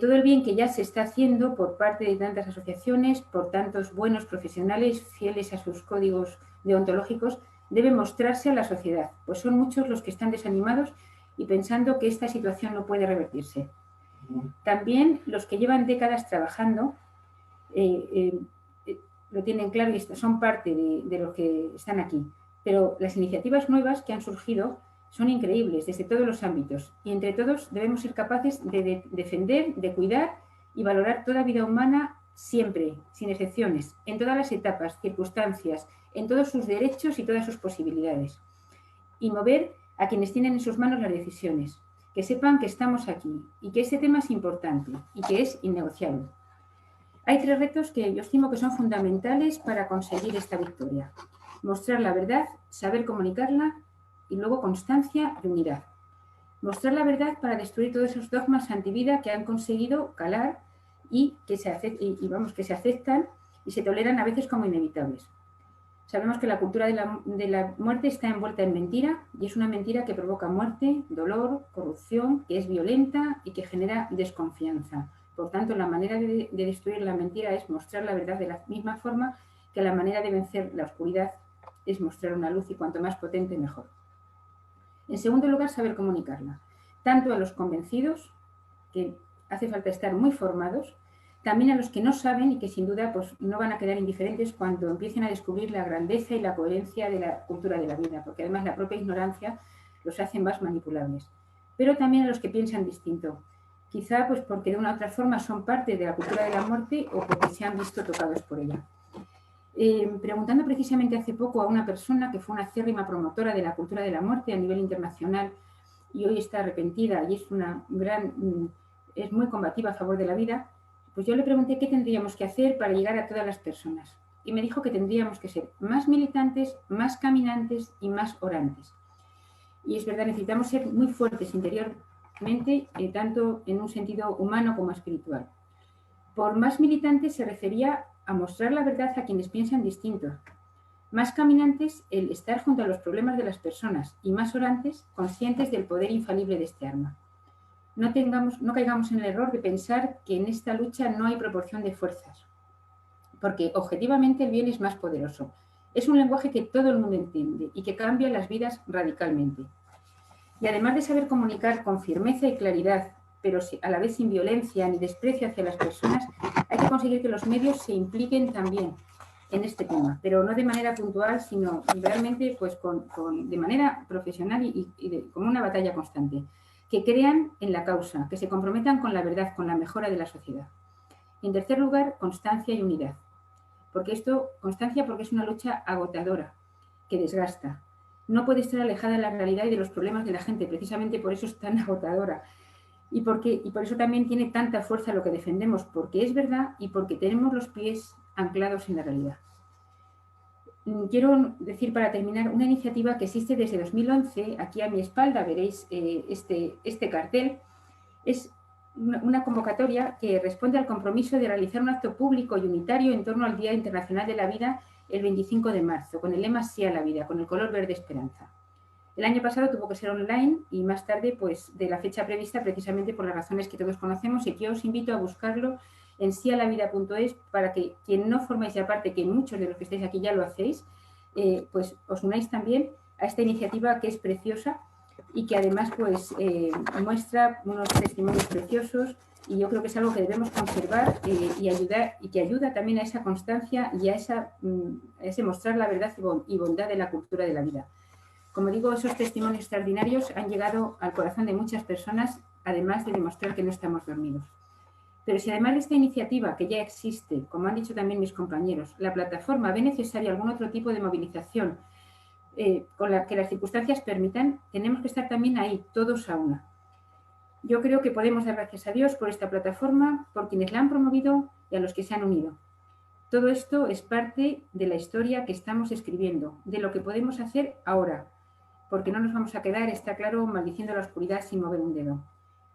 Todo el bien que ya se está haciendo por parte de tantas asociaciones, por tantos buenos profesionales fieles a sus códigos deontológicos, debe mostrarse a la sociedad, pues son muchos los que están desanimados y pensando que esta situación no puede revertirse. También los que llevan décadas trabajando lo tienen claro y son parte de los que están aquí. Pero las iniciativas nuevas que han surgido son increíbles desde todos los ámbitos y entre todos debemos ser capaces de defender, de cuidar y valorar toda vida humana siempre, sin excepciones, en todas las etapas, circunstancias, en todos sus derechos y todas sus posibilidades. Y mover a quienes tienen en sus manos las decisiones, que sepan que estamos aquí y que este tema es importante y que es innegociable. Hay 3 retos que yo estimo que son fundamentales para conseguir esta victoria. Mostrar la verdad, saber comunicarla y luego constancia y unidad. Mostrar la verdad para destruir todos esos dogmas antivida que han conseguido calar y que se aceptan y se toleran a veces como inevitables. Sabemos que la cultura de la muerte está envuelta en mentira y es una mentira que provoca muerte, dolor, corrupción, que es violenta y que genera desconfianza. Por tanto, la manera de destruir la mentira es mostrar la verdad de la misma forma que la manera de vencer la oscuridad es mostrar una luz y cuanto más potente, mejor. En segundo lugar, saber comunicarla, tanto a los convencidos, que hace falta estar muy formados, también a los que no saben y que sin duda pues, no van a quedar indiferentes cuando empiecen a descubrir la grandeza y la coherencia de la cultura de la vida, porque además la propia ignorancia los hace más manipulables. Pero también a los que piensan distinto, quizá pues porque de una u otra forma son parte de la cultura de la muerte o porque se han visto tocados por ella. Preguntando precisamente hace poco a una persona que fue una acérrima promotora de la cultura de la muerte a nivel internacional y hoy está arrepentida y es muy combativa a favor de la vida, pues yo le pregunté qué tendríamos que hacer para llegar a todas las personas. Y me dijo que tendríamos que ser más militantes, más caminantes y más orantes. Y es verdad, necesitamos ser muy fuertes interiormente, tanto en un sentido humano como espiritual. Por más militantes se refería a mostrar la verdad a quienes piensan distinto. Más caminantes, el estar junto a los problemas de las personas. Y más orantes, conscientes del poder infalible de este arma. No caigamos en el error de pensar que en esta lucha no hay proporción de fuerzas, porque objetivamente el bien es más poderoso. Es un lenguaje que todo el mundo entiende y que cambia las vidas radicalmente. Y además de saber comunicar con firmeza y claridad, pero a la vez sin violencia ni desprecio hacia las personas, hay que conseguir que los medios se impliquen también en este tema, pero no de manera puntual, sino realmente pues, de manera profesional y como una batalla constante. Que crean en la causa, que se comprometan con la verdad, con la mejora de la sociedad. Y en tercer lugar, constancia y unidad. Constancia porque es una lucha agotadora, que desgasta. No puede estar alejada de la realidad y de los problemas de la gente, precisamente por eso es tan agotadora. Y por eso también tiene tanta fuerza lo que defendemos, porque es verdad y porque tenemos los pies anclados en la realidad. quiero decir para terminar una iniciativa que existe desde 2011. Aquí a mi espalda veréis este cartel. Es una convocatoria que responde al compromiso de realizar un acto público y unitario en torno al Día Internacional de la Vida el 25 de marzo, con el lema Sí a la vida, con el color verde esperanza. El año pasado tuvo que ser online y más tarde pues, de la fecha prevista, precisamente por las razones que todos conocemos, y que os invito a buscarlo en sialavida.es para que quien no formáis ya parte, que muchos de los que estáis aquí ya lo hacéis, pues os unáis también a esta iniciativa que es preciosa y que además pues, muestra unos testimonios preciosos, y yo creo que es algo que debemos conservar y que ayuda también a esa constancia y a ese mostrar la verdad y bondad de la cultura de la vida. Como digo, esos testimonios extraordinarios han llegado al corazón de muchas personas, además de demostrar que no estamos dormidos. Pero si además de esta iniciativa, que ya existe, como han dicho también mis compañeros, la plataforma ve necesario algún otro tipo de movilización con la que las circunstancias permitan, tenemos que estar también ahí, todos a una. Yo creo que podemos dar gracias a Dios por esta plataforma, por quienes la han promovido y a los que se han unido. Todo esto es parte de la historia que estamos escribiendo, de lo que podemos hacer ahora, porque no nos vamos a quedar, está claro, maldiciendo la oscuridad sin mover un dedo.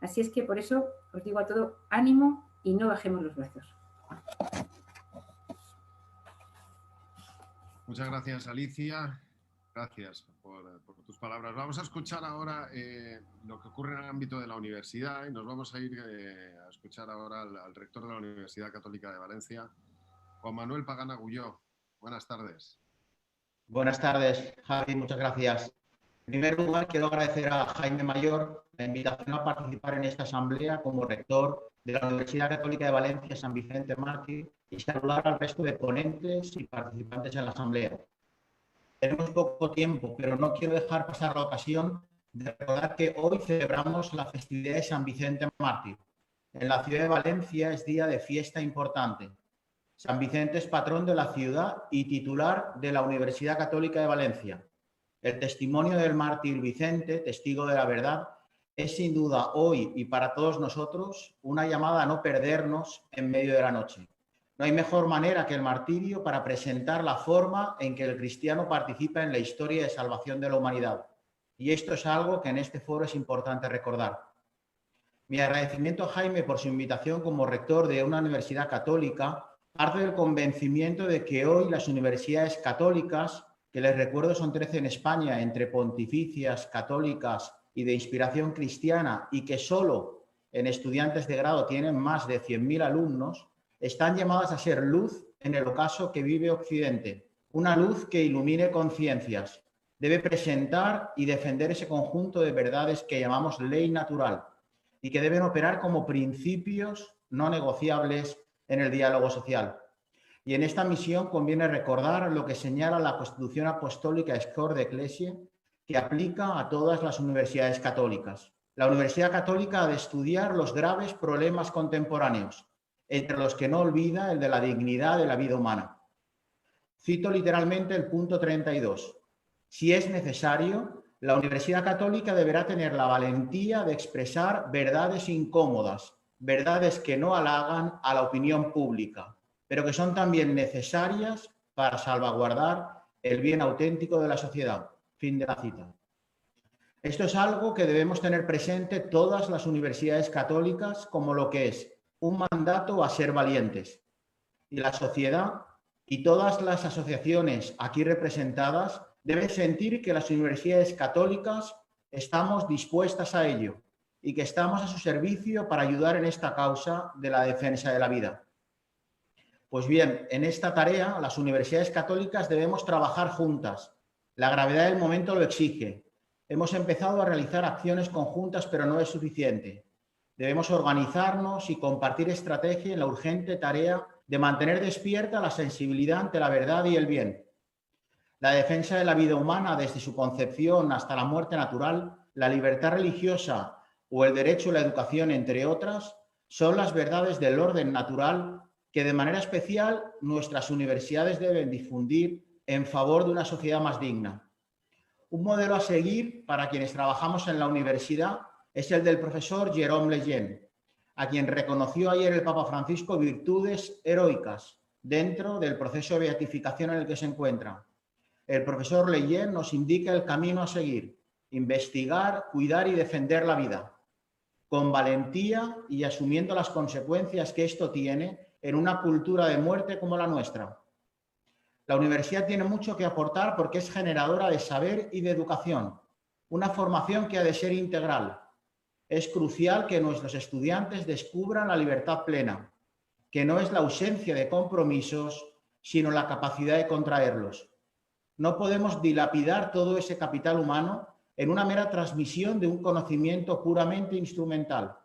Así es que por eso os digo a todo, ánimo y no bajemos los brazos. Muchas gracias, Alicia. Gracias por tus palabras. Vamos a escuchar ahora lo que ocurre en el ámbito de la universidad y nos vamos a ir a escuchar ahora al rector de la Universidad Católica de Valencia, Juan Manuel Pagán Agulló. Buenas tardes. Buenas tardes, Javi. Muchas gracias. En primer lugar, quiero agradecer a Jaime Mayor la invitación a participar en esta asamblea como rector de la Universidad Católica de Valencia San Vicente Mártir y saludar al resto de ponentes y participantes en la asamblea. Tenemos poco tiempo, pero no quiero dejar pasar la ocasión de recordar que hoy celebramos la festividad de San Vicente Mártir. En la ciudad de Valencia es día de fiesta importante. San Vicente es patrón de la ciudad y titular de la Universidad Católica de Valencia. El testimonio del mártir Vicente, testigo de la verdad, es sin duda hoy y para todos nosotros una llamada a no perdernos en medio de la noche. No hay mejor manera que el martirio para presentar la forma en que el cristiano participa en la historia de salvación de la humanidad. Y esto es algo que en este foro es importante recordar. Mi agradecimiento a Jaime por su invitación como rector de una universidad católica parte del convencimiento de que hoy las universidades católicas, que les recuerdo son 13 en España, entre pontificias, católicas y de inspiración cristiana, y que solo en estudiantes de grado tienen más de 100.000 alumnos, están llamadas a ser luz en el ocaso que vive Occidente, una luz que ilumine conciencias. Debe presentar y defender ese conjunto de verdades que llamamos ley natural y que deben operar como principios no negociables en el diálogo social. Y en esta misión conviene recordar lo que señala la Constitución Apostólica Schor de Ecclesia, que aplica a todas las universidades católicas. La Universidad Católica ha de estudiar los graves problemas contemporáneos, entre los que no olvida el de la dignidad de la vida humana. Cito literalmente el punto 32. Si es necesario, la Universidad Católica deberá tener la valentía de expresar verdades incómodas, verdades que no halagan a la opinión pública, pero que son también necesarias para salvaguardar el bien auténtico de la sociedad. Fin de la cita. Esto es algo que debemos tener presente todas las universidades católicas como lo que es un mandato a ser valientes. Y la sociedad y todas las asociaciones aquí representadas deben sentir que las universidades católicas estamos dispuestas a ello y que estamos a su servicio para ayudar en esta causa de la defensa de la vida. Pues bien, en esta tarea las universidades católicas debemos trabajar juntas. La gravedad del momento lo exige. Hemos empezado a realizar acciones conjuntas, pero no es suficiente. Debemos organizarnos y compartir estrategia en la urgente tarea de mantener despierta la sensibilidad ante la verdad y el bien. La defensa de la vida humana desde su concepción hasta la muerte natural, la libertad religiosa o el derecho a la educación, entre otras, son las verdades del orden natural que de manera especial nuestras universidades deben difundir en favor de una sociedad más digna. Un modelo a seguir para quienes trabajamos en la universidad es el del profesor Jérôme Lejeune, a quien reconoció ayer el Papa Francisco virtudes heroicas dentro del proceso de beatificación en el que se encuentra. el profesor Leyen nos indica el camino a seguir: investigar, cuidar y defender la vida, con valentía y asumiendo las consecuencias que esto tiene en una cultura de muerte como la nuestra. La universidad tiene mucho que aportar porque es generadora de saber y de educación, una formación que ha de ser integral. Es crucial que nuestros estudiantes descubran la libertad plena, que no es la ausencia de compromisos, sino la capacidad de contraerlos. No podemos dilapidar todo ese capital humano en una mera transmisión de un conocimiento puramente instrumental.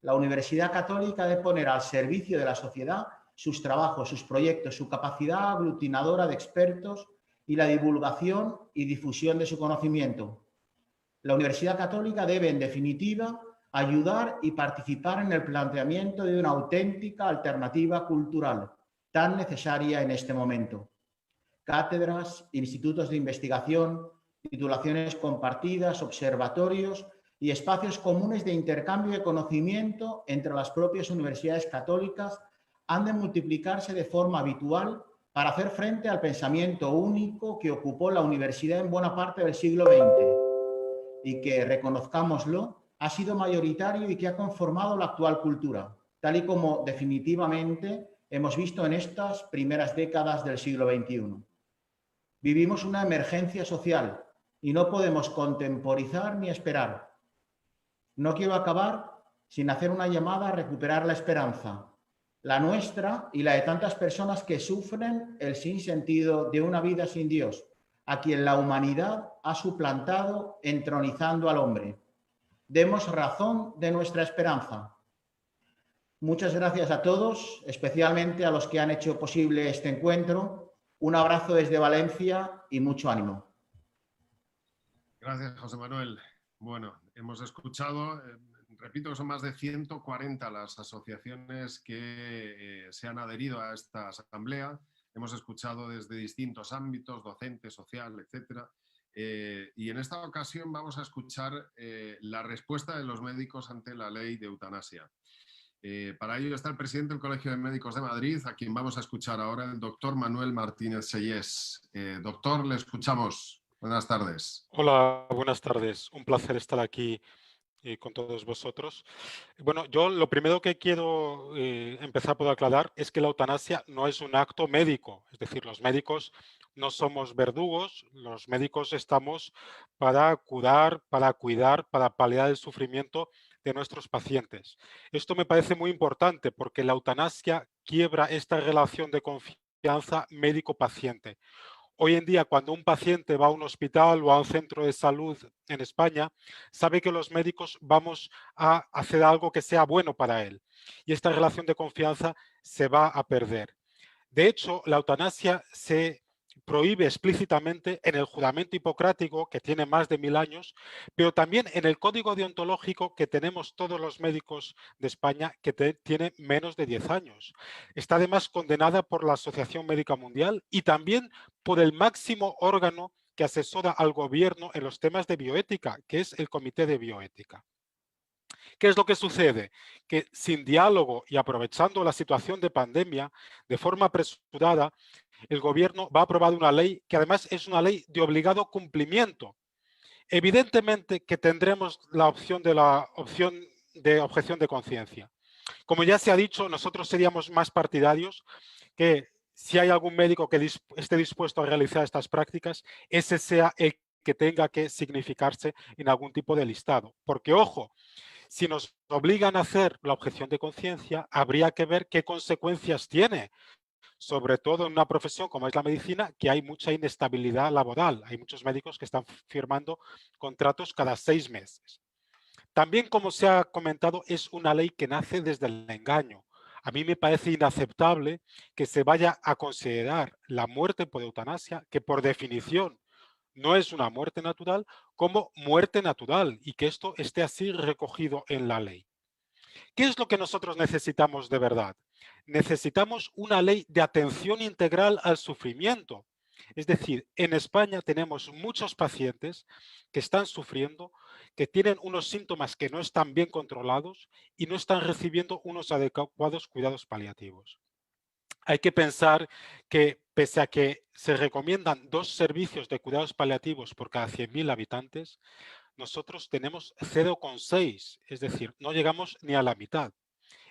La Universidad Católica debe poner al servicio de la sociedad sus trabajos, sus proyectos, su capacidad aglutinadora de expertos y la divulgación y difusión de su conocimiento. La Universidad Católica debe, en definitiva, ayudar y participar en el planteamiento de una auténtica alternativa cultural, tan necesaria en este momento. Cátedras, institutos de investigación, titulaciones compartidas, observatorios y espacios comunes de intercambio de conocimiento entre las propias universidades católicas han de multiplicarse de forma habitual para hacer frente al pensamiento único que ocupó la universidad en buena parte del siglo XX y que, reconozcámoslo, ha sido mayoritario y que ha conformado la actual cultura, tal y como definitivamente hemos visto en estas primeras décadas del siglo XXI. Vivimos una emergencia social y no podemos contemporizar ni esperar. No quiero acabar sin hacer una llamada a recuperar la esperanza, la nuestra y la de tantas personas que sufren el sinsentido de una vida sin Dios, a quien la humanidad ha suplantado entronizando al hombre. Demos razón de nuestra esperanza. Muchas gracias a todos, especialmente a los que han hecho posible este encuentro. Un abrazo desde Valencia y mucho ánimo. Gracias, José Manuel. Bueno, hemos escuchado, repito que son más de 140 las asociaciones que se han adherido a esta asamblea. Hemos escuchado desde distintos ámbitos, docente, social, etcétera. Y en esta ocasión vamos a escuchar la respuesta de los médicos ante la ley de eutanasia. Para ello está el presidente del Colegio de Médicos de Madrid, a quien vamos a escuchar ahora, el doctor Manuel Martínez Sellés. Doctor, le escuchamos. Buenas tardes. Hola, buenas tardes. Un placer estar aquí con todos vosotros. Bueno, yo lo primero que quiero empezar por aclarar es que la eutanasia no es un acto médico. Es decir, los médicos no somos verdugos, los médicos estamos para curar, para cuidar, para paliar el sufrimiento de nuestros pacientes. Esto me parece muy importante porque la eutanasia quiebra esta relación de confianza médico-paciente. Hoy en día, cuando un paciente va a un hospital o a un centro de salud en España, sabe que los médicos vamos a hacer algo que sea bueno para él. Y esta relación de confianza se va a perder. De hecho, la eutanasia se prohíbe explícitamente en el juramento hipocrático, que tiene más de 1000 años, pero también en el código deontológico que tenemos todos los médicos de España, que tiene menos de 10 años. Está además condenada por la Asociación Médica Mundial y también por el máximo órgano que asesora al gobierno en los temas de bioética, que es el Comité de Bioética. ¿Qué es lo que sucede? Que sin diálogo y aprovechando la situación de pandemia, de forma apresurada, el gobierno va a aprobar una ley que además es una ley de obligado cumplimiento. Evidentemente que tendremos la opción de objeción de conciencia. Como ya se ha dicho, nosotros seríamos más partidarios que si hay algún médico que esté dispuesto a realizar estas prácticas, ese sea el que tenga que significarse en algún tipo de listado. Porque, ojo, si nos obligan a hacer la objeción de conciencia, habría que ver qué consecuencias tiene, sobre todo en una profesión como es la medicina, que hay mucha inestabilidad laboral. Hay muchos médicos que están firmando contratos cada 6 meses. También, como se ha comentado, es una ley que nace desde el engaño. A mí me parece inaceptable que se vaya a considerar la muerte por eutanasia, que por definición no es una muerte natural, como muerte natural y que esto esté así recogido en la ley. ¿Qué es lo que nosotros necesitamos de verdad? Necesitamos una ley de atención integral al sufrimiento. Es decir, en España tenemos muchos pacientes que están sufriendo, que tienen unos síntomas que no están bien controlados y no están recibiendo unos adecuados cuidados paliativos. hay que pensar que pese a que se recomiendan 2 servicios de cuidados paliativos por cada 100.000 habitantes, nosotros tenemos 0,6, es decir, no llegamos ni a la mitad.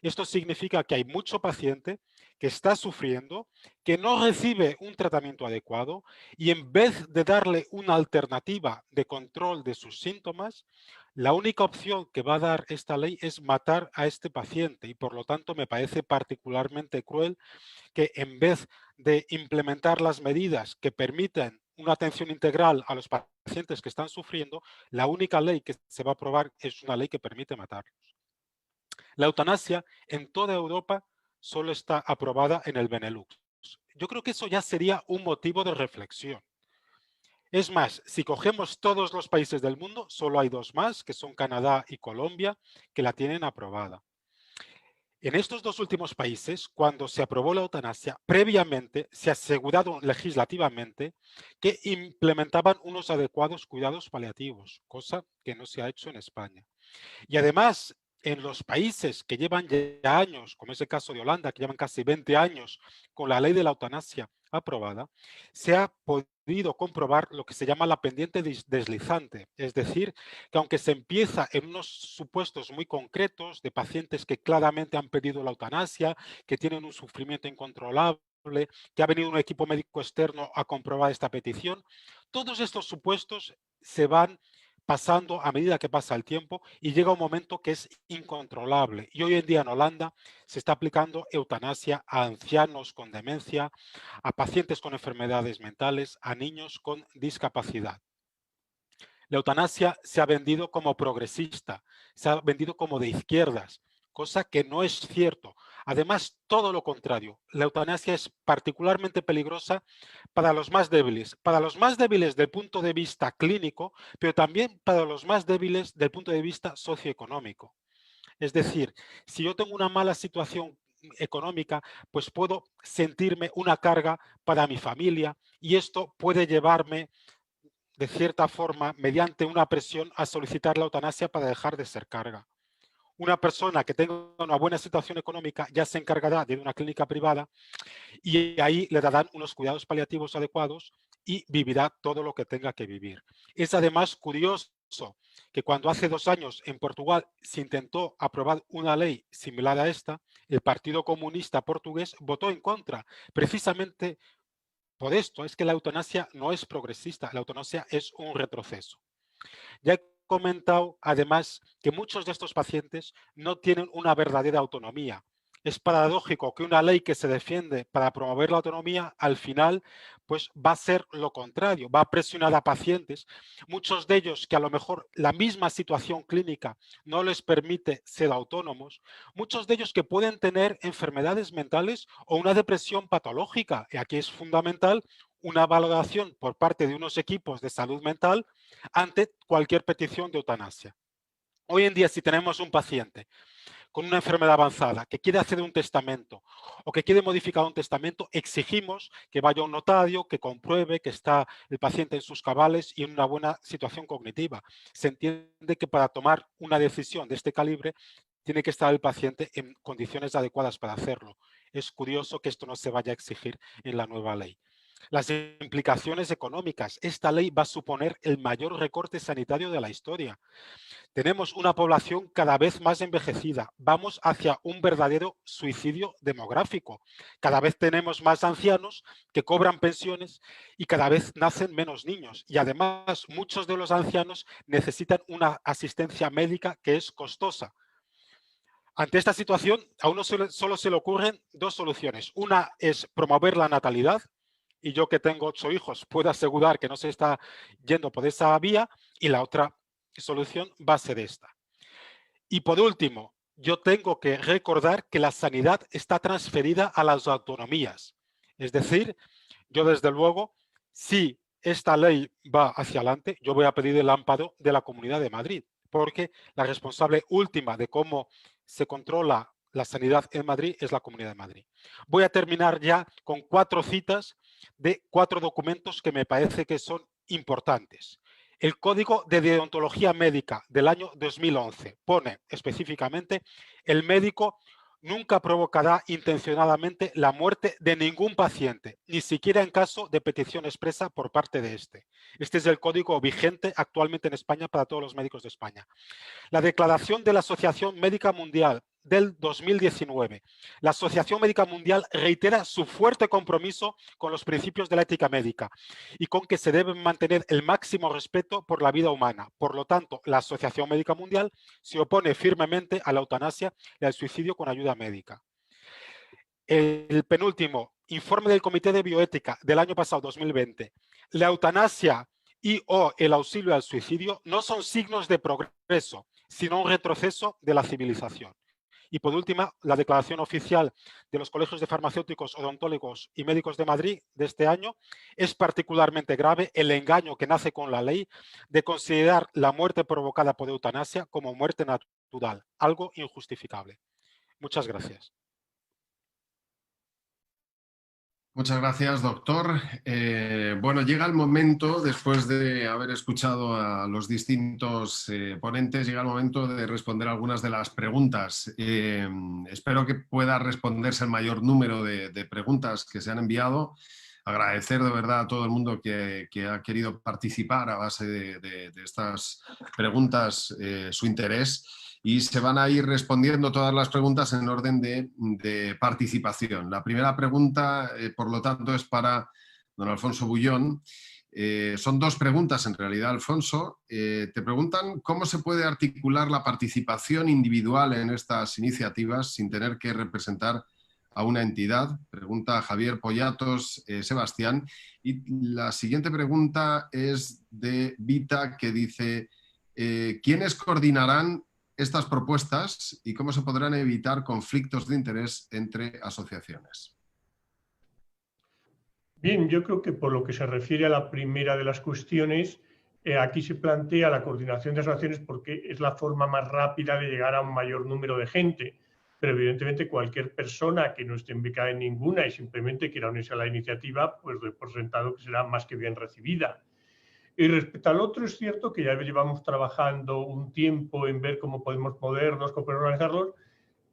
Esto significa que hay mucho paciente que está sufriendo, que no recibe un tratamiento adecuado y en vez de darle una alternativa de control de sus síntomas, la única opción que va a dar esta ley es matar a este paciente y por lo tanto me parece particularmente cruel que en vez de implementar las medidas que permiten una atención integral a los pacientes que están sufriendo, la única ley que se va a aprobar es una ley que permite matarlos. La eutanasia en toda Europa solo está aprobada en el Benelux. Yo creo que eso ya sería un motivo de reflexión. Es más, si cogemos todos los países del mundo, solo hay 2 más, que son Canadá y Colombia, que la tienen aprobada. En estos 2 últimos países, cuando se aprobó la eutanasia, previamente se aseguraron legislativamente que implementaban unos adecuados cuidados paliativos, cosa que no se ha hecho en España. Y además, en los países que llevan ya años, como es el caso de Holanda, que llevan casi 20 años con la ley de la eutanasia aprobada, se ha podido comprobar lo que se llama la pendiente deslizante. Es decir, que aunque se empieza en unos supuestos muy concretos de pacientes que claramente han pedido la eutanasia, que tienen un sufrimiento incontrolable, que ha venido un equipo médico externo a comprobar esta petición, todos estos supuestos se van pasando a medida que pasa el tiempo y llega un momento que es incontrolable. Y hoy en día en Holanda se está aplicando eutanasia a ancianos con demencia, a pacientes con enfermedades mentales, a niños con discapacidad. La eutanasia se ha vendido como progresista, se ha vendido como de izquierdas, cosa que no es cierto. Además, todo lo contrario, la eutanasia es particularmente peligrosa para los más débiles del punto de vista clínico, pero también para los más débiles del punto de vista socioeconómico. Es decir, si yo tengo una mala situación económica, pues puedo sentirme una carga para mi familia y esto puede llevarme de cierta forma, mediante una presión, a solicitar la eutanasia para dejar de ser carga. Una persona que tenga una buena situación económica ya se encargará de una clínica privada y ahí le darán unos cuidados paliativos adecuados y vivirá todo lo que tenga que vivir. Es además curioso que cuando hace 2 años en Portugal se intentó aprobar una ley similar a esta, el Partido Comunista Portugués votó en contra, precisamente por esto. Es que la eutanasia no es progresista, la eutanasia es un retroceso. Ya he comentado, además, que muchos de estos pacientes no tienen una verdadera autonomía. Es paradójico que una ley que se defiende para promover la autonomía, al final, pues va a ser lo contrario, va a presionar a pacientes, muchos de ellos que a lo mejor la misma situación clínica no les permite ser autónomos, muchos de ellos que pueden tener enfermedades mentales o una depresión patológica. Y aquí es fundamental una valoración por parte de unos equipos de salud mental ante cualquier petición de eutanasia. Hoy en día, si tenemos un paciente con una enfermedad avanzada que quiere hacer un testamento o que quiere modificar un testamento, exigimos que vaya a un notario, que compruebe que está el paciente en sus cabales y en una buena situación cognitiva. Se entiende que para tomar una decisión de este calibre tiene que estar el paciente en condiciones adecuadas para hacerlo. Es curioso que esto no se vaya a exigir en la nueva ley. Las implicaciones económicas. Esta ley va a suponer el mayor recorte sanitario de la historia. Tenemos una población cada vez más envejecida. Vamos hacia un verdadero suicidio demográfico. Cada vez tenemos más ancianos que cobran pensiones y cada vez nacen menos niños. Y además, muchos de los ancianos necesitan una asistencia médica que es costosa. Ante esta situación, a uno solo se le ocurren 2 soluciones. Una es promover la natalidad, y yo que tengo 8 hijos puedo asegurar que no se está yendo por esa vía, y la otra solución va a ser esta. Y por último, yo tengo que recordar que la sanidad está transferida a las autonomías. Es decir, yo desde luego, si esta ley va hacia adelante, yo voy a pedir el amparo de la Comunidad de Madrid, porque la responsable última de cómo se controla la sanidad en Madrid es la Comunidad de Madrid. Voy a terminar ya con 4 citas de 4 documentos que me parece que son importantes. El Código de Deontología Médica del año 2011 pone específicamente: el médico nunca provocará intencionadamente la muerte de ningún paciente, ni siquiera en caso de petición expresa por parte de este. Este es el código vigente actualmente en España para todos los médicos de España. La declaración de la Asociación Médica Mundial del 2019. La Asociación Médica Mundial reitera su fuerte compromiso con los principios de la ética médica y con que se debe mantener el máximo respeto por la vida humana. Por lo tanto, la Asociación Médica Mundial se opone firmemente a la eutanasia y al suicidio con ayuda médica. El penúltimo, informe del Comité de Bioética del año pasado, 2020. La eutanasia y o el auxilio al suicidio no son signos de progreso, sino un retroceso de la civilización. Y por último, la declaración oficial de los colegios de farmacéuticos, odontólogos y médicos de Madrid de este año: es particularmente grave el engaño que nace con la ley de considerar la muerte provocada por eutanasia como muerte natural, algo injustificable. Muchas gracias. Muchas gracias, doctor. Bueno, llega el momento, después de haber escuchado a los distintos ponentes, llega el momento de responder algunas de las preguntas. Espero que pueda responderse el mayor número de preguntas que se han enviado. Agradecer de verdad a todo el mundo que ha querido participar a base de estas preguntas, su interés. Y se van a ir respondiendo todas las preguntas en orden de participación. La primera pregunta, por lo tanto, es para don Alfonso Bullón. Son dos preguntas en realidad, Alfonso. Te preguntan cómo se puede articular la participación individual en estas iniciativas sin tener que representar a una entidad. Pregunta Javier Pollatos Sebastián. Y la siguiente pregunta es de Vita, que dice: ¿quiénes coordinarán estas propuestas y cómo se podrán evitar conflictos de interés entre asociaciones? Bien, yo creo que por lo que se refiere a la primera de las cuestiones, aquí se plantea la coordinación de asociaciones porque es la forma más rápida de llegar a un mayor número de gente. Pero evidentemente cualquier persona que no esté becada en ninguna y simplemente quiera unirse a la iniciativa, pues doy por sentado que será más que bien recibida. Y respecto al otro, es cierto que ya llevamos trabajando un tiempo en ver cómo podemos movernos, cómo podemos organizarlos,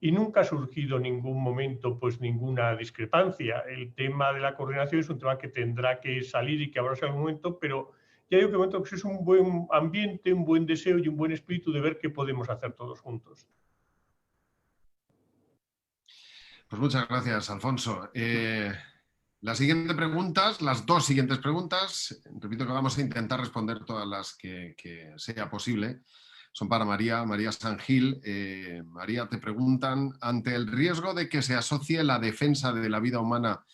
y nunca ha surgido en ningún momento pues ninguna discrepancia. El tema de la coordinación es un tema que tendrá que salir y que habrá en algún momento, pero ya digo que es un buen ambiente, un buen deseo y un buen espíritu de ver qué podemos hacer todos juntos. Pues muchas gracias, Alfonso. Las dos siguientes preguntas, repito que vamos a intentar responder todas las que sea posible, son para María San Gil. María, te preguntan: ante el riesgo de que se asocie la defensa de la vida humana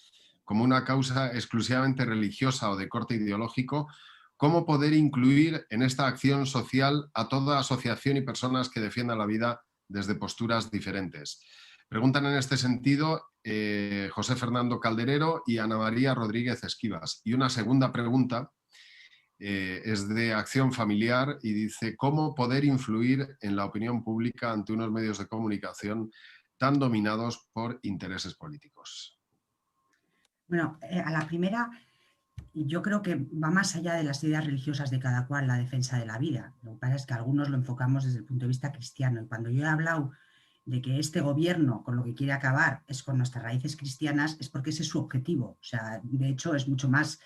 como una causa exclusivamente religiosa o de corte ideológico, ¿cómo poder incluir en esta acción social a toda asociación y personas que defiendan la vida desde posturas diferentes? Preguntan en este sentido José Fernando Calderero y Ana María Rodríguez Esquivas. Y una segunda pregunta es de Acción Familiar y dice: ¿cómo poder influir en la opinión pública ante unos medios de comunicación tan dominados por intereses políticos? Bueno, a la primera, yo creo que va más allá de las ideas religiosas de cada cual la defensa de la vida. Lo que pasa es que algunos lo enfocamos desde el punto de vista cristiano. Y cuando yo he hablado de que este gobierno con lo que quiere acabar es con nuestras raíces cristianas, es porque ese es su objetivo. O sea, de hecho es mucho más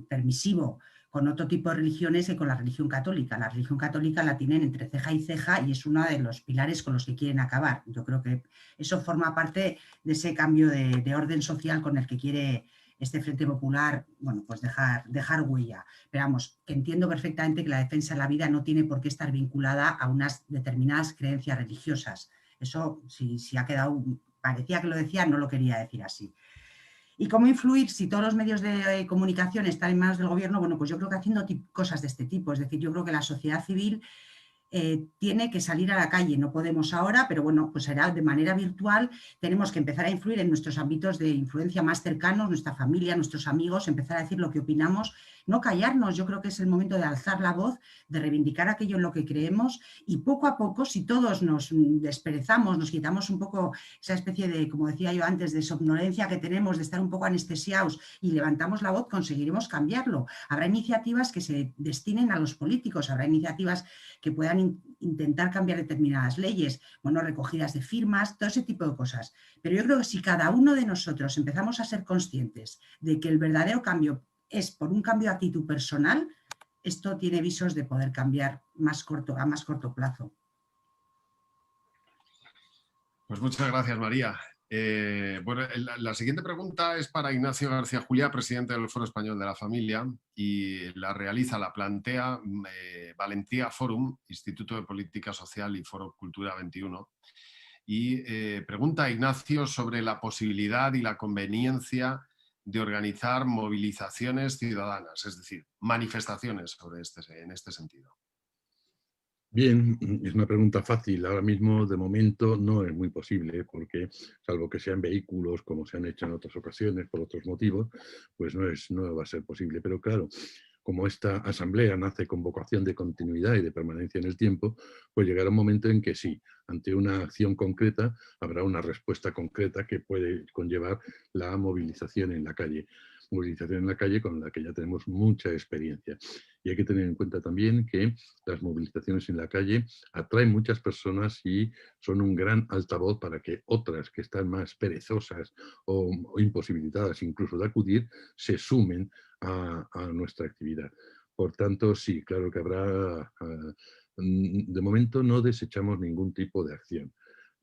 permisivo con otro tipo de religiones que con la religión católica. La religión católica la tienen entre ceja y ceja y es uno de los pilares con los que quieren acabar. Yo creo que eso forma parte de ese cambio de orden social con el que quiere este Frente Popular, bueno, pues dejar huella. Pero vamos, que entiendo perfectamente que la defensa de la vida no tiene por qué estar vinculada a unas determinadas creencias religiosas. Eso, si ha quedado, parecía que lo decía, no lo quería decir así. ¿Y cómo influir si todos los medios de comunicación están en manos del gobierno? Bueno, pues yo creo que haciendo cosas de este tipo. Es decir, yo creo que la sociedad civil tiene que salir a la calle. No podemos ahora, pero bueno, pues será de manera virtual. Tenemos que empezar a influir en nuestros ámbitos de influencia más cercanos, nuestra familia, nuestros amigos, empezar a decir lo que opinamos, no callarnos. Yo creo que es el momento de alzar la voz, de reivindicar aquello en lo que creemos y poco a poco, si todos nos desperezamos, nos quitamos un poco esa especie de, como decía yo antes, de somnolencia que tenemos, de estar un poco anestesiados y levantamos la voz, conseguiremos cambiarlo. Habrá iniciativas que se destinen a los políticos, habrá iniciativas que puedan intentar cambiar determinadas leyes, bueno, recogidas de firmas, todo ese tipo de cosas. Pero yo creo que si cada uno de nosotros empezamos a ser conscientes de que el verdadero cambio es por un cambio de actitud personal, esto tiene visos de poder cambiar a más corto plazo. Pues muchas gracias, María. Bueno, la siguiente pregunta es para Ignacio García Juliá, presidente del Foro Español de la Familia, y la plantea Valentía Forum, Instituto de Política Social y Foro Cultura 21. Y pregunta a Ignacio sobre la posibilidad y la conveniencia de organizar movilizaciones ciudadanas, es decir, manifestaciones en este sentido. Bien, es una pregunta fácil. Ahora mismo, de momento, no es muy posible, porque salvo que sean vehículos, como se han hecho en otras ocasiones, por otros motivos, pues no va a ser posible. Pero claro, como esta asamblea nace con vocación de continuidad y de permanencia en el tiempo, pues llegará un momento en que sí, ante una acción concreta, habrá una respuesta concreta que puede conllevar la movilización en la calle. Movilización en la calle con la que ya tenemos mucha experiencia. Y hay que tener en cuenta también que las movilizaciones en la calle atraen muchas personas y son un gran altavoz para que otras que están más perezosas o imposibilitadas incluso de acudir, se sumen a nuestra actividad. Por tanto, sí, claro que habrá... de momento no desechamos ningún tipo de acción.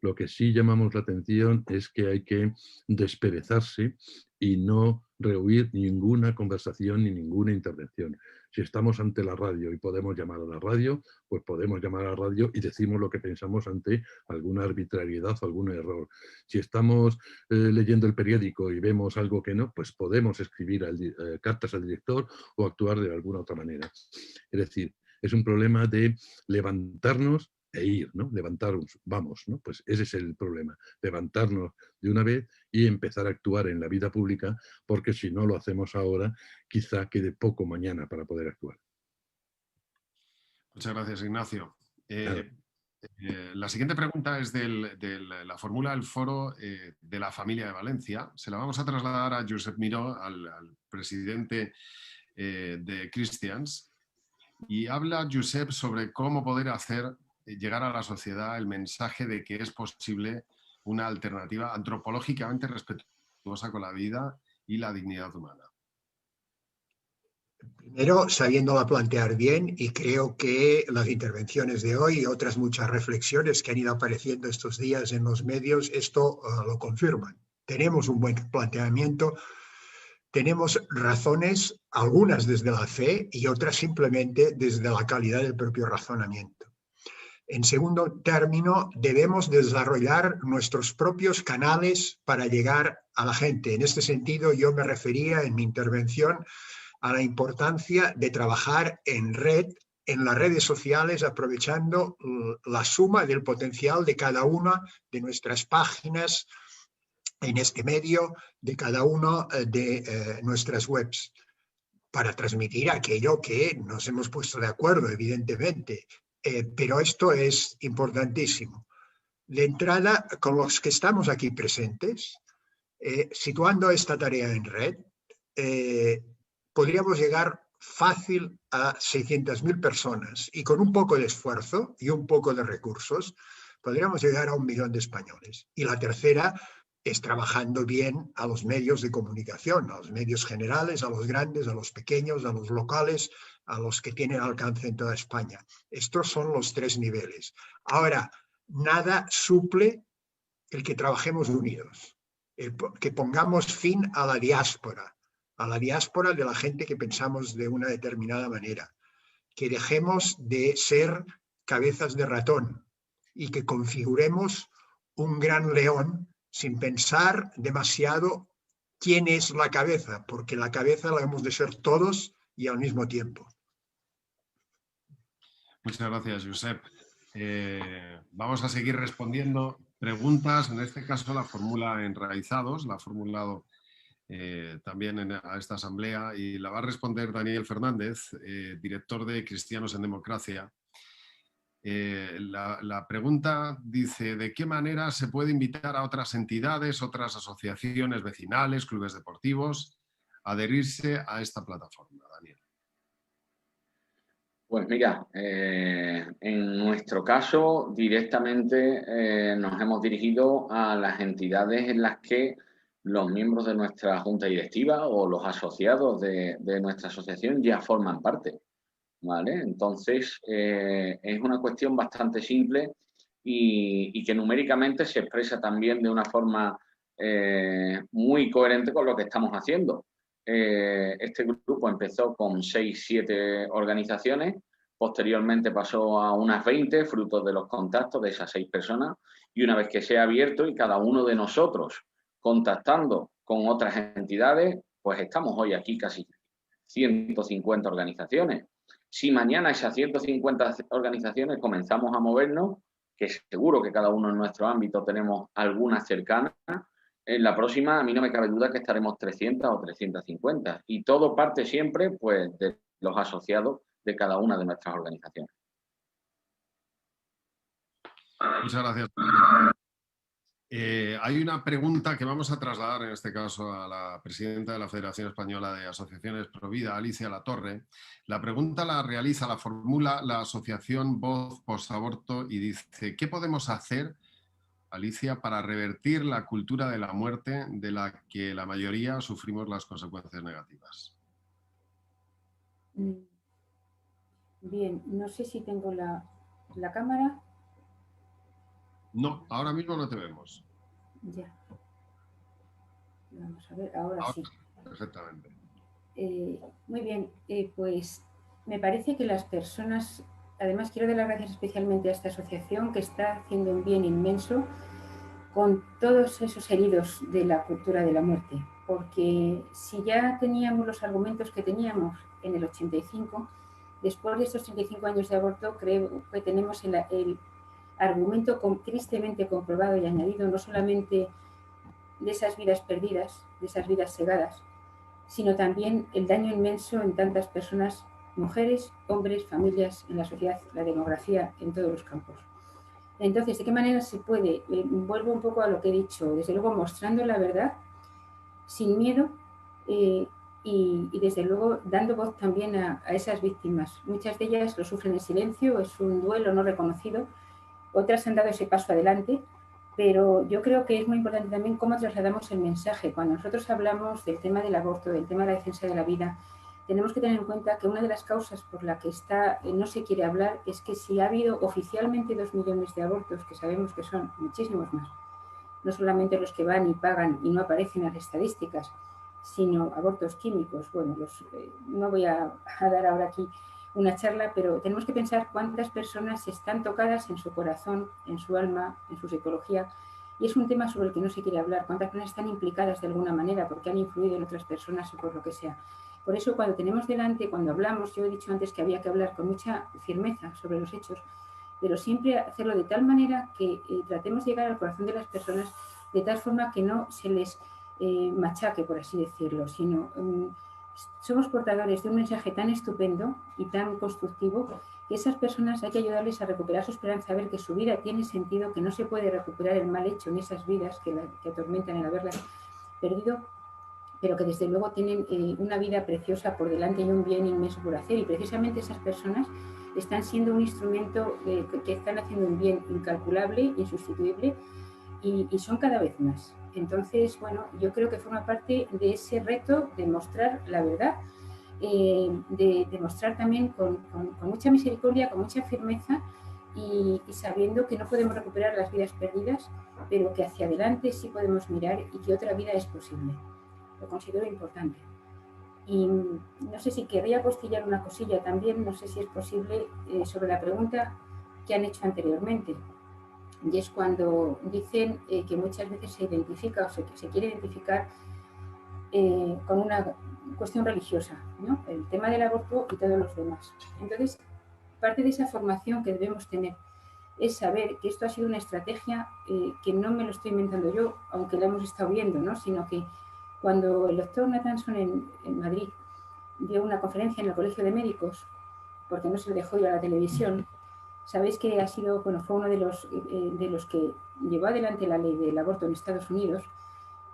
Lo que sí llamamos la atención es que hay que desperezarse y no rehuir ninguna conversación ni ninguna intervención. Si estamos ante la radio y podemos llamar a la radio, pues podemos llamar a la radio y decimos lo que pensamos ante alguna arbitrariedad o algún error. Si estamos leyendo el periódico y vemos algo que no, pues podemos escribir cartas al director o actuar de alguna otra manera. Es decir, es un problema de levantarnos e ir, ¿no? Levantarnos, vamos, ¿no? Pues ese es el problema, levantarnos de una vez y empezar a actuar en la vida pública, porque si no lo hacemos ahora, quizá quede poco mañana para poder actuar. Muchas gracias, Ignacio. La siguiente pregunta es de la fórmula del Foro de la Familia de Valencia. Se la vamos a trasladar a Josep Miró, al presidente de Christians, y habla Josep sobre cómo poder hacer llegar a la sociedad el mensaje de que es posible una alternativa antropológicamente respetuosa con la vida y la dignidad humana. Primero, sabiéndola plantear bien, y creo que las intervenciones de hoy y otras muchas reflexiones que han ido apareciendo estos días en los medios, esto lo confirman. Tenemos un buen planteamiento, tenemos razones, algunas desde la fe y otras simplemente desde la calidad del propio razonamiento. En segundo término, debemos desarrollar nuestros propios canales para llegar a la gente. En este sentido, yo me refería en mi intervención a la importancia de trabajar en red, en las redes sociales, aprovechando la suma del potencial de cada una de nuestras páginas en este medio, de cada una de nuestras webs, para transmitir aquello que nos hemos puesto de acuerdo, evidentemente. Pero esto es importantísimo. De entrada, con los que estamos aquí presentes, situando esta tarea en red, podríamos llegar fácil a 600.000 personas y con un poco de esfuerzo y un poco de recursos podríamos llegar a 1 millón de españoles. Y la tercera es trabajando bien a los medios de comunicación, a los medios generales, a los grandes, a los pequeños, a los locales, a los que tienen alcance en toda España. Estos son los 3 niveles. Ahora, nada suple el que trabajemos unidos, que pongamos fin a la diáspora de la gente que pensamos de una determinada manera, que dejemos de ser cabezas de ratón y que configuremos un gran león sin pensar demasiado quién es la cabeza, porque la cabeza la hemos de ser todos y al mismo tiempo. Muchas gracias, Josep. Vamos a seguir respondiendo preguntas. En este caso la fórmula Enraizados, la ha formulado también a esta asamblea, y la va a responder Daniel Fernández, director de Cristianos en Democracia. La pregunta dice: ¿de qué manera se puede invitar a otras entidades, otras asociaciones vecinales, clubes deportivos, a adherirse a esta plataforma, Daniel? Pues mira, en nuestro caso directamente nos hemos dirigido a las entidades en las que los miembros de nuestra junta directiva o los asociados de nuestra asociación ya forman parte, ¿vale? Entonces, es una cuestión bastante simple y que numéricamente se expresa también de una forma muy coherente con lo que estamos haciendo. Este grupo empezó con 6-7 organizaciones, posteriormente pasó a unas 20, fruto de los contactos de esas 6 personas, y una vez que se ha abierto y cada uno de nosotros contactando con otras entidades, pues estamos hoy aquí casi 150 organizaciones. Si mañana esas 150 organizaciones comenzamos a movernos, que seguro que cada uno en nuestro ámbito tenemos alguna cercana, en la próxima a mí no me cabe duda que estaremos 300 o 350. Y todo parte siempre pues de los asociados de cada una de nuestras organizaciones. Muchas gracias. Hay una pregunta que vamos a trasladar en este caso a la presidenta de la Federación Española de Asociaciones Provida, Alicia Latorre. La pregunta la formula la asociación Voz Postaborto y dice: ¿qué podemos hacer, Alicia, para revertir la cultura de la muerte de la que la mayoría sufrimos las consecuencias negativas? Bien, no sé si tengo la cámara. No, ahora mismo no te vemos. Ya. Vamos a ver, ahora sí. Perfectamente. Muy bien, pues me parece que las personas, además quiero dar las gracias especialmente a esta asociación que está haciendo un bien inmenso con todos esos heridos de la cultura de la muerte, porque si ya teníamos los argumentos que teníamos en el 85, después de estos 35 años de aborto, creo que tenemos el argumento tristemente comprobado y añadido no solamente de esas vidas perdidas, de esas vidas cegadas, sino también el daño inmenso en tantas personas, mujeres, hombres, familias, en la sociedad, la demografía, en todos los campos. Entonces, ¿de qué manera se puede? Vuelvo un poco a lo que he dicho, desde luego mostrando la verdad, sin miedo, y desde luego dando voz también a esas víctimas. Muchas de ellas lo sufren en silencio, es un duelo no reconocido, otras han dado ese paso adelante, pero yo creo que es muy importante también cómo trasladamos el mensaje. Cuando nosotros hablamos del tema del aborto, del tema de la defensa de la vida, tenemos que tener en cuenta que una de las causas por la que no se quiere hablar es que si ha habido oficialmente 2 millones de abortos, que sabemos que son muchísimos más, no solamente los que van y pagan y no aparecen en las estadísticas, sino abortos químicos. Bueno, no voy a dar ahora aquí una charla, pero tenemos que pensar cuántas personas están tocadas en su corazón, en su alma, en su psicología, y es un tema sobre el que no se quiere hablar, cuántas personas están implicadas de alguna manera porque han influido en otras personas o por lo que sea. Por eso cuando tenemos delante, cuando hablamos, yo he dicho antes que había que hablar con mucha firmeza sobre los hechos, pero siempre hacerlo de tal manera que tratemos de llegar al corazón de las personas de tal forma que no se les machaque, por así decirlo, sino somos portadores de un mensaje tan estupendo y tan constructivo que esas personas hay que ayudarles a recuperar su esperanza, a ver que su vida tiene sentido, que no se puede recuperar el mal hecho en esas vidas que atormentan el haberlas perdido, pero que desde luego tienen una vida preciosa por delante y un bien inmenso por hacer, y precisamente esas personas están siendo un instrumento que están haciendo un bien incalculable, insustituible, y son cada vez más. Entonces, bueno, yo creo que forma parte de ese reto de mostrar la verdad, de mostrar también con mucha misericordia, con mucha firmeza y sabiendo que no podemos recuperar las vidas perdidas, pero que hacia adelante sí podemos mirar y que otra vida es posible. Lo considero importante. Y no sé si querría apostillar una cosilla también, no sé si es posible, sobre la pregunta que han hecho anteriormente. Y es cuando dicen que muchas veces se identifica o se quiere identificar con una cuestión religiosa, ¿no? El tema del aborto y todos los demás. Entonces, parte de esa formación que debemos tener es saber que esto ha sido una estrategia que no me lo estoy inventando yo, aunque la hemos estado viendo, ¿no? Sino que Cuando el doctor Nathanson en Madrid dio una conferencia en el Colegio de Médicos, porque no se le dejó ir a la televisión, sabéis que ha sido, bueno, fue uno de los que llevó adelante la ley del aborto en Estados Unidos,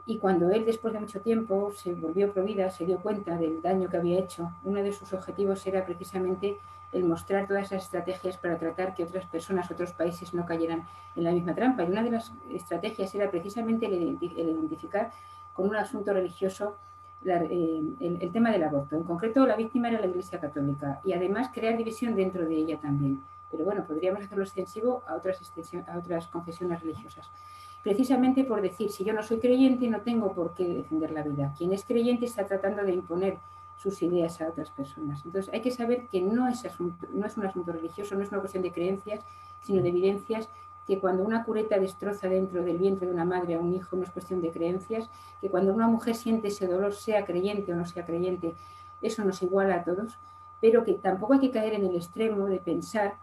y cuando él, después de mucho tiempo, se volvió pro vida, se dio cuenta del daño que había hecho, uno de sus objetivos era precisamente el mostrar todas esas estrategias para tratar que otras personas, otros países no cayeran en la misma trampa. Y una de las estrategias era precisamente el identificar con un asunto religioso el tema del aborto. En concreto, la víctima era la Iglesia Católica y además crear división dentro de ella también. Pero bueno, podríamos hacerlo extensivo a otras confesiones religiosas. Precisamente por decir, si yo no soy creyente, no tengo por qué defender la vida. Quien es creyente está tratando de imponer sus ideas a otras personas. Entonces hay que saber que no es un asunto religioso, no es una cuestión de creencias, sino de evidencias, que cuando una cureta destroza dentro del vientre de una madre a un hijo no es cuestión de creencias, que cuando una mujer siente ese dolor, sea creyente o no sea creyente, eso nos iguala a todos, pero que tampoco hay que caer en el extremo de pensar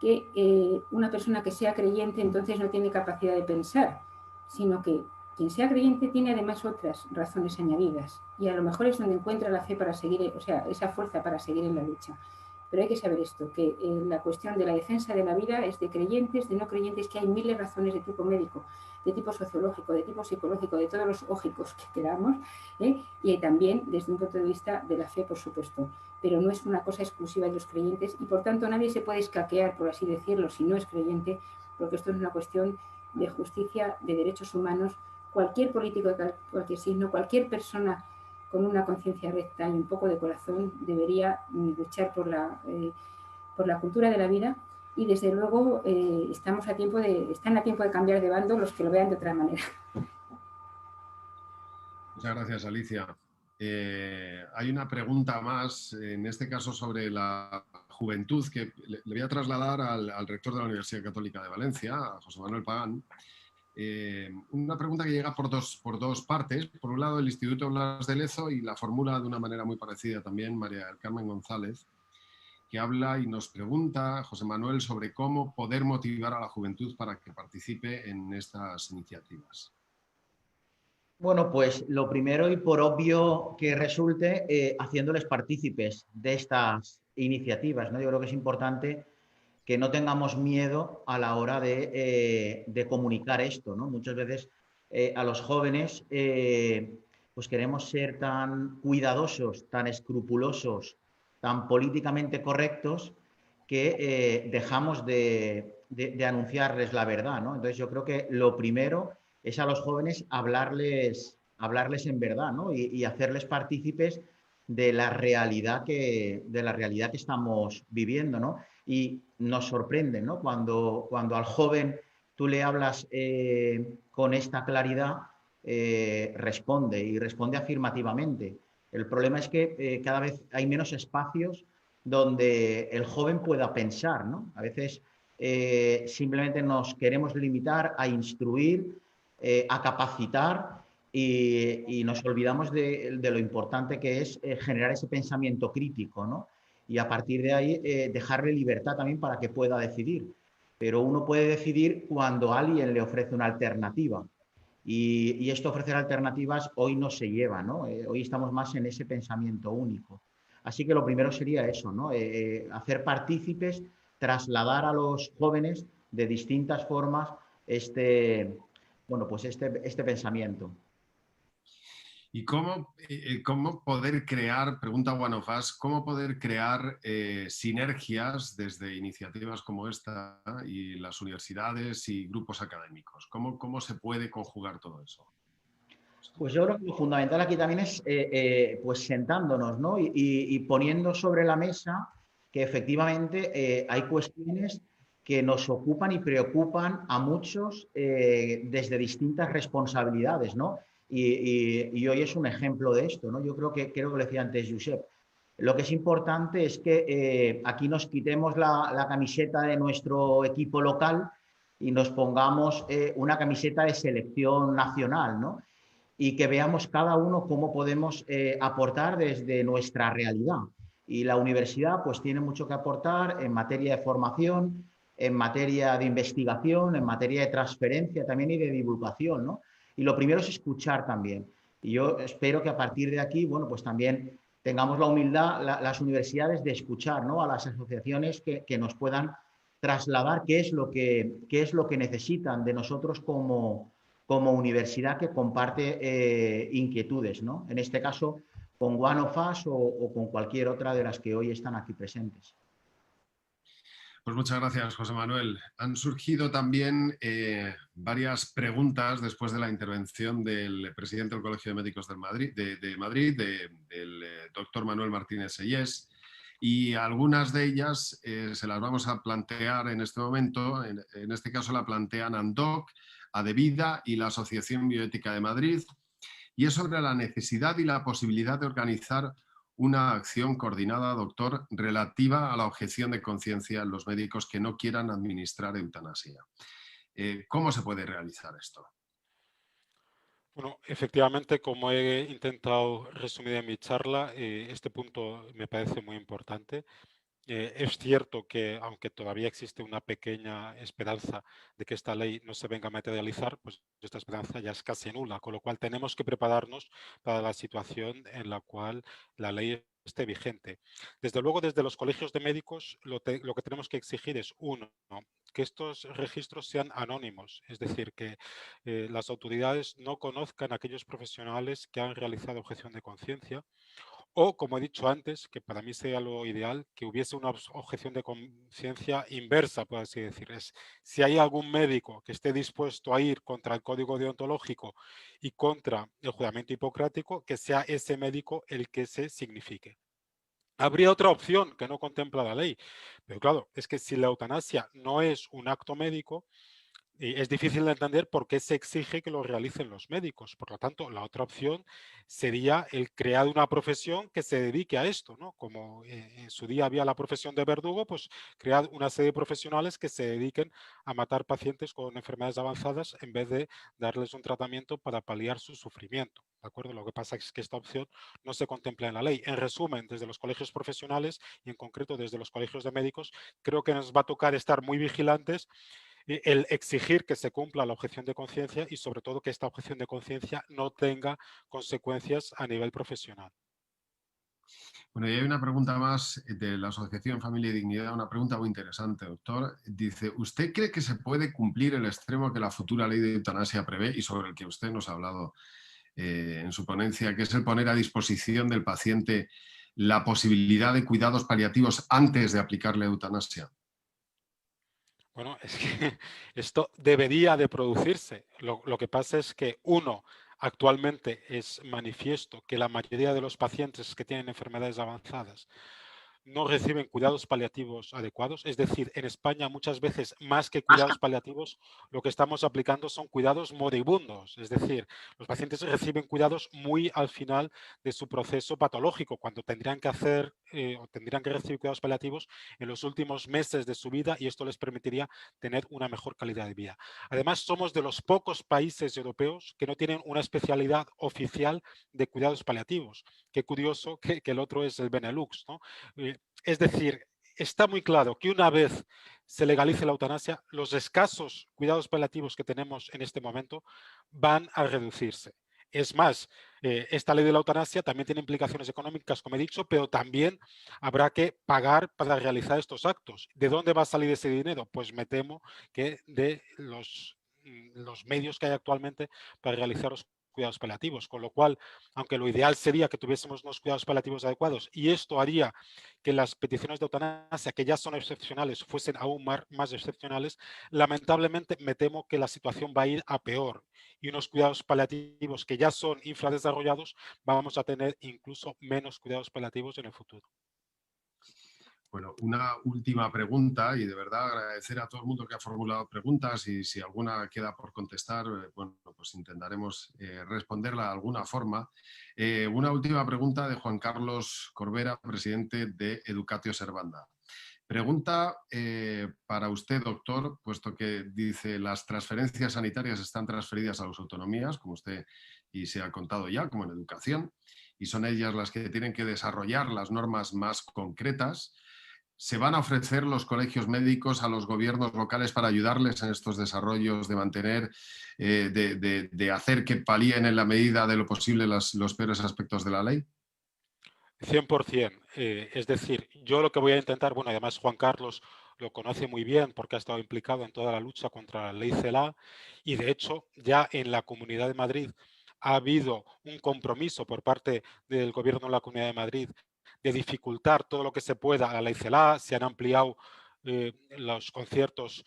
que una persona que sea creyente entonces no tiene capacidad de pensar, sino que quien sea creyente tiene además otras razones añadidas y a lo mejor es donde encuentra la fe para seguir, o sea, esa fuerza para seguir en la lucha. Pero hay que saber esto, que la cuestión de la defensa de la vida es de creyentes, de no creyentes, que hay miles de razones de tipo médico, de tipo sociológico, de tipo psicológico, de todos los ógicos que queramos, y también desde un punto de vista de la fe, por supuesto. Pero no es una cosa exclusiva de los creyentes y por tanto nadie se puede escaquear, por así decirlo, si no es creyente, porque esto es una cuestión de justicia, de derechos humanos. Cualquier político de cualquier signo, cualquier persona con una conciencia recta y un poco de corazón debería luchar por la cultura de la vida y desde luego están a tiempo de cambiar de bando los que lo vean de otra manera. Muchas gracias, Alicia. Hay una pregunta más, en este caso sobre la juventud, que le voy a trasladar al rector de la Universidad Católica de Valencia, a José Manuel Pagán. Una pregunta que llega por dos partes. Por un lado, el Instituto Blas de Lezo, y la formula de una manera muy parecida también María del Carmen González, que habla y nos pregunta, José Manuel, sobre cómo poder motivar a la juventud para que participe en estas iniciativas. Bueno, pues lo primero y por obvio que resulte, haciéndoles partícipes de estas iniciativas, ¿no? Yo creo que es importante que no tengamos miedo a la hora de comunicar esto, ¿no? Muchas veces a los jóvenes pues queremos ser tan cuidadosos, tan escrupulosos, tan políticamente correctos que dejamos de anunciarles la verdad, ¿no? Entonces yo creo que lo primero es a los jóvenes hablarles en verdad, ¿no? Y hacerles partícipes de la realidad que estamos viviendo, ¿no? Y nos sorprende, ¿no? Cuando al joven tú le hablas con esta claridad, responde y responde afirmativamente. El problema es que cada vez hay menos espacios donde el joven pueda pensar, ¿no? A veces simplemente nos queremos limitar a instruir, a capacitar y nos olvidamos de lo importante que es generar ese pensamiento crítico, ¿no? Y a partir de ahí dejarle libertad también para que pueda decidir. Pero uno puede decidir cuando alguien le ofrece una alternativa. Y esto ofrecer alternativas hoy no se lleva, ¿no? Hoy estamos más en ese pensamiento único. Así que lo primero sería eso, ¿no? Hacer partícipes, trasladar a los jóvenes de distintas formas este pensamiento. ¿Y cómo poder crear, pregunta One of Us, cómo poder crear sinergias desde iniciativas como esta y las universidades y grupos académicos? ¿Cómo se puede conjugar todo eso? Pues yo creo que lo fundamental aquí también es pues sentándonos, ¿no? y poniendo sobre la mesa que efectivamente hay cuestiones que nos ocupan y preocupan a muchos desde distintas responsabilidades, ¿no? Y hoy es un ejemplo de esto, ¿no? Yo creo que lo decía antes Josep. Lo que es importante es que aquí nos quitemos la camiseta de nuestro equipo local y nos pongamos una camiseta de selección nacional, ¿no? Y que veamos cada uno cómo podemos aportar desde nuestra realidad. Y la universidad pues tiene mucho que aportar en materia de formación, en materia de investigación, en materia de transferencia también y de divulgación, ¿no? Y lo primero es escuchar también. Y yo espero que a partir de aquí, bueno, pues también tengamos la humildad, las universidades, de escuchar, ¿no?, a las asociaciones que nos puedan trasladar qué es lo que necesitan de nosotros como universidad que comparte inquietudes, ¿no? En este caso, con One of Us o con cualquier otra de las que hoy están aquí presentes. Pues muchas gracias, José Manuel. Han surgido también varias preguntas después de la intervención del presidente del Colegio de Médicos de Madrid, del doctor Manuel Martínez Sellés, y algunas de ellas se las vamos a plantear en este momento. En este caso la plantean ANDOC, ADEVIDA y la Asociación Bioética de Madrid, y es sobre la necesidad y la posibilidad de organizar una acción coordinada, doctor, relativa a la objeción de conciencia en los médicos que no quieran administrar eutanasia. ¿Cómo se puede realizar esto? Bueno, efectivamente, como he intentado resumir en mi charla, este punto me parece muy importante. Es cierto que, aunque todavía existe una pequeña esperanza de que esta ley no se venga a materializar, pues esta esperanza ya es casi nula, con lo cual tenemos que prepararnos para la situación en la cual la ley esté vigente. Desde luego, desde los colegios de médicos, lo que tenemos que exigir es, uno, que estos registros sean anónimos, es decir, que las autoridades no conozcan a aquellos profesionales que han realizado objeción de conciencia. O, como he dicho antes, que para mí sería lo ideal, que hubiese una objeción de conciencia inversa, por así decir. Es, si hay algún médico que esté dispuesto a ir contra el código deontológico y contra el juramento hipocrático, que sea ese médico el que se signifique. Habría otra opción que no contempla la ley, pero claro, es que si la eutanasia no es un acto médico, es difícil de entender por qué se exige que lo realicen los médicos. Por lo tanto, la otra opción sería el crear una profesión que se dedique a esto, ¿no? Como en su día había la profesión de verdugo, pues crear una serie de profesionales que se dediquen a matar pacientes con enfermedades avanzadas en vez de darles un tratamiento para paliar su sufrimiento. ¿De acuerdo? Lo que pasa es que esta opción no se contempla en la ley. En resumen, desde los colegios profesionales y en concreto desde los colegios de médicos, creo que nos va a tocar estar muy vigilantes, el exigir que se cumpla la objeción de conciencia y sobre todo que esta objeción de conciencia no tenga consecuencias a nivel profesional. Bueno, y hay una pregunta más de la Asociación Familia y Dignidad, una pregunta muy interesante, doctor. Dice, ¿usted cree que se puede cumplir el extremo que la futura ley de eutanasia prevé y sobre el que usted nos ha hablado en su ponencia, que es el poner a disposición del paciente la posibilidad de cuidados paliativos antes de aplicarle eutanasia? Bueno, es que esto debería de producirse. Lo que pasa es que, uno, actualmente es manifiesto que la mayoría de los pacientes que tienen enfermedades avanzadas no reciben cuidados paliativos adecuados. Es decir, en España muchas veces más que cuidados paliativos, lo que estamos aplicando son cuidados moribundos. Es decir, los pacientes reciben cuidados muy al final de su proceso patológico, cuando tendrían que hacer o tendrían que recibir cuidados paliativos en los últimos meses de su vida y esto les permitiría tener una mejor calidad de vida. Además, somos de los pocos países europeos que no tienen una especialidad oficial de cuidados paliativos. Qué curioso que el otro es el Benelux, ¿no? Es decir, está muy claro que una vez se legalice la eutanasia, los escasos cuidados paliativos que tenemos en este momento van a reducirse. Es más, esta ley de la eutanasia también tiene implicaciones económicas, como he dicho, pero también habrá que pagar para realizar estos actos. ¿De dónde va a salir ese dinero? Pues me temo que de los medios que hay actualmente para realizar los cuidados paliativos, con lo cual, aunque lo ideal sería que tuviésemos unos cuidados paliativos adecuados y esto haría que las peticiones de eutanasia, que ya son excepcionales, fuesen aún más excepcionales, lamentablemente me temo que la situación va a ir a peor y unos cuidados paliativos que ya son infradesarrollados, vamos a tener incluso menos cuidados paliativos en el futuro. Bueno, una última pregunta y de verdad agradecer a todo el mundo que ha formulado preguntas y si alguna queda por contestar, bueno, pues intentaremos responderla de alguna forma. Una última pregunta de Juan Carlos Corbera, presidente de Educatio Servanda. Pregunta para usted, doctor, puesto que dice las transferencias sanitarias están transferidas a las autonomías, como usted y se ha contado ya, como en educación, y son ellas las que tienen que desarrollar las normas más concretas. ¿Se van a ofrecer los colegios médicos a los gobiernos locales para ayudarles en estos desarrollos, de mantener, de hacer que palíen en la medida de lo posible los peores aspectos de la ley? 100%. Es decir, yo lo que voy a intentar, bueno, además Juan Carlos lo conoce muy bien porque ha estado implicado en toda la lucha contra la ley CELA y de hecho ya en la Comunidad de Madrid ha habido un compromiso por parte del Gobierno de la Comunidad de Madrid de dificultar todo lo que se pueda a la ley CELA. Se han ampliado los conciertos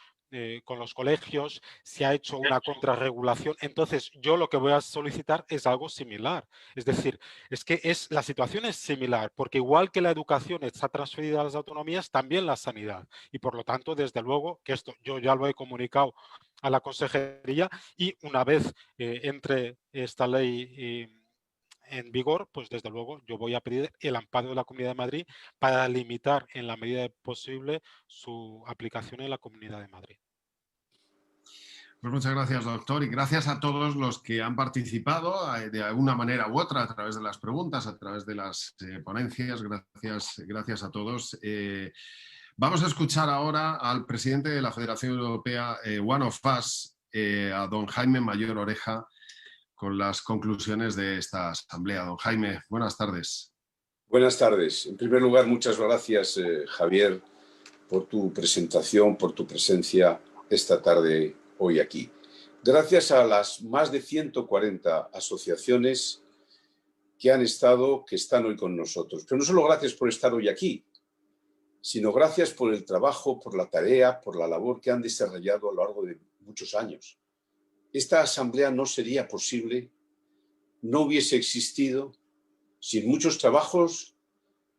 con los colegios, se ha hecho una contrarregulación. Entonces, yo lo que voy a solicitar es algo similar. Es decir, es que la situación es similar, porque igual que la educación está transferida a las autonomías, también la sanidad. Y por lo tanto, desde luego, que esto yo ya lo he comunicado a la consejería y una vez entre esta ley en vigor, pues desde luego yo voy a pedir el amparo de la Comunidad de Madrid para limitar en la medida posible su aplicación en la Comunidad de Madrid. Pues muchas gracias, doctor, y gracias a todos los que han participado de alguna manera u otra a través de las preguntas, a través de las ponencias. Gracias a todos. Vamos a escuchar ahora al presidente de la Federación Europea One of Us, a don Jaime Mayor Oreja, con las conclusiones de esta asamblea. Don Jaime, buenas tardes. Buenas tardes. En primer lugar, muchas gracias, Javier, por tu presentación, por tu presencia esta tarde hoy aquí. Gracias a las más de 140 asociaciones que están hoy con nosotros. Pero no solo gracias por estar hoy aquí, sino gracias por el trabajo, por la tarea, por la labor que han desarrollado a lo largo de muchos años. Esta asamblea no sería posible, no hubiese existido sin muchos trabajos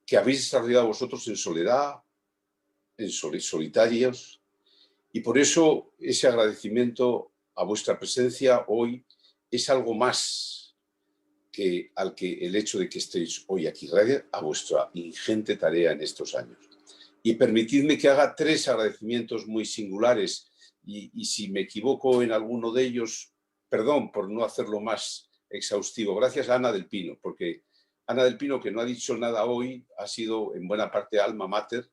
que habéis desarrollado vosotros en soledad, en solitarios, y por eso ese agradecimiento a vuestra presencia hoy es algo más que el hecho de que estéis hoy aquí, gracias a vuestra ingente tarea en estos años. Y permitidme que haga 3 agradecimientos muy singulares. Y si me equivoco en alguno de ellos, perdón por no hacerlo más exhaustivo. Gracias a Ana del Pino, porque Ana del Pino, que no ha dicho nada hoy, ha sido en buena parte alma mater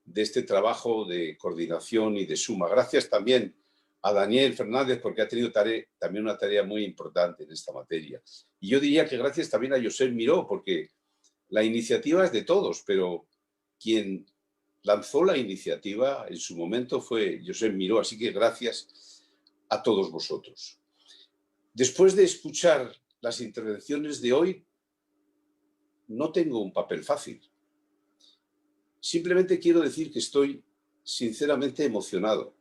de este trabajo de coordinación y de suma. Gracias también a Daniel Fernández, porque ha tenido también una tarea muy importante en esta materia. Y yo diría que gracias también a Josep Miró, porque la iniciativa es de todos, pero quien lanzó la iniciativa en su momento fue Josep Miró, así que gracias a todos vosotros. Después de escuchar las intervenciones de hoy, no tengo un papel fácil. Simplemente quiero decir que estoy sinceramente emocionado.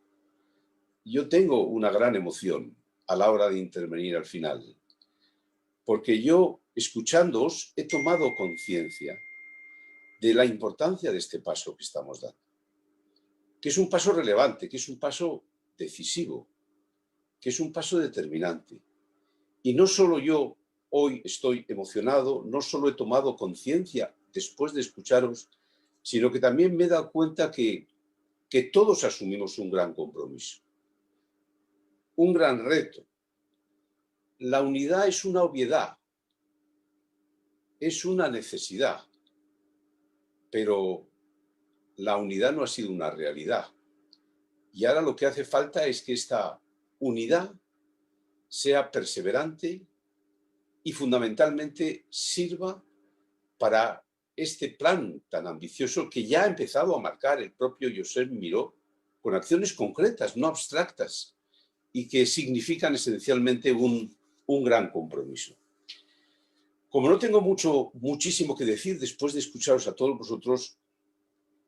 Yo tengo una gran emoción a la hora de intervenir al final, porque yo, escuchándoos, he tomado conciencia de la importancia de este paso que estamos dando, que es un paso relevante, que es un paso decisivo, que es un paso determinante. Y no solo yo hoy estoy emocionado, no solo he tomado conciencia después de escucharos, sino que también me he dado cuenta que todos asumimos un gran compromiso, un gran reto. La unidad es una obviedad, es una necesidad, pero la unidad no ha sido una realidad. Y ahora lo que hace falta es que esta unidad sea perseverante y fundamentalmente sirva para este plan tan ambicioso que ya ha empezado a marcar el propio Josep Miró con acciones concretas, no abstractas, y que significan esencialmente un gran compromiso. Como no tengo muchísimo que decir después de escucharos a todos vosotros,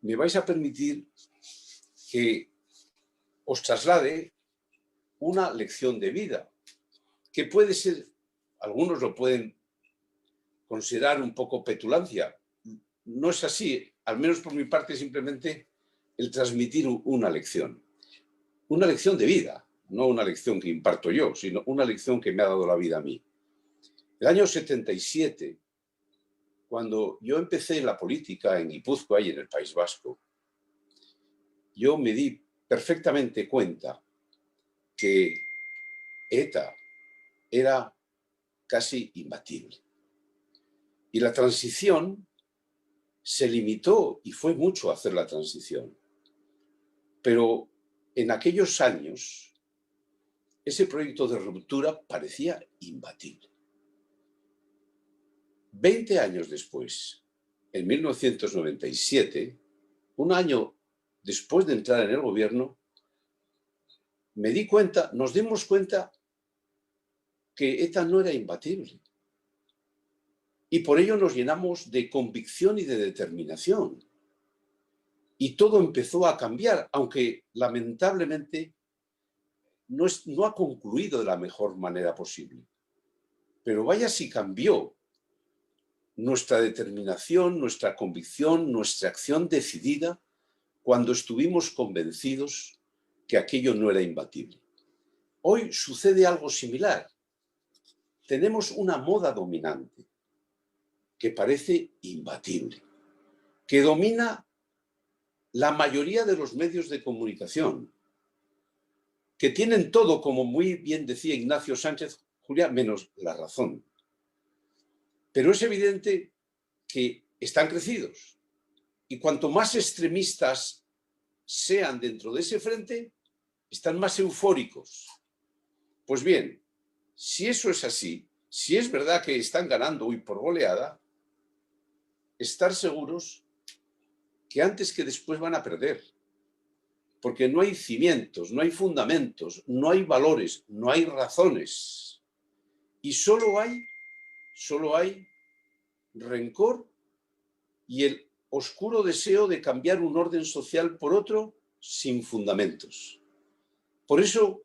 me vais a permitir que os traslade una lección de vida, que puede ser, algunos lo pueden considerar un poco petulancia. No es así, al menos por mi parte, simplemente el transmitir una lección de vida, no una lección que imparto yo, sino una lección que me ha dado la vida a mí. El año 77, cuando yo empecé la política en Guipúzcoa y en el País Vasco, yo me di perfectamente cuenta que ETA era casi imbatible. Y la transición se limitó y fue mucho hacer la transición. Pero en aquellos años, ese proyecto de ruptura parecía imbatible. 20 años después, en 1997, un año después de entrar en el gobierno, nos dimos cuenta que ETA no era imbatible. Y por ello nos llenamos de convicción y de determinación. Y todo empezó a cambiar, aunque lamentablemente no ha concluido de la mejor manera posible. Pero vaya si cambió nuestra determinación, nuestra convicción, nuestra acción decidida cuando estuvimos convencidos que aquello no era imbatible. Hoy sucede algo similar. Tenemos una moda dominante que parece imbatible, que domina la mayoría de los medios de comunicación, que tienen todo, como muy bien decía Ignacio Sánchez Juliá, menos la razón. Pero es evidente que están crecidos y cuanto más extremistas sean dentro de ese frente, están más eufóricos. Pues bien, si eso es así, si es verdad que están ganando hoy por goleada, estar seguros que antes que después van a perder, porque no hay cimientos, no hay fundamentos, no hay valores, no hay razones, y solo hay rencor y el oscuro deseo de cambiar un orden social por otro sin fundamentos. Por eso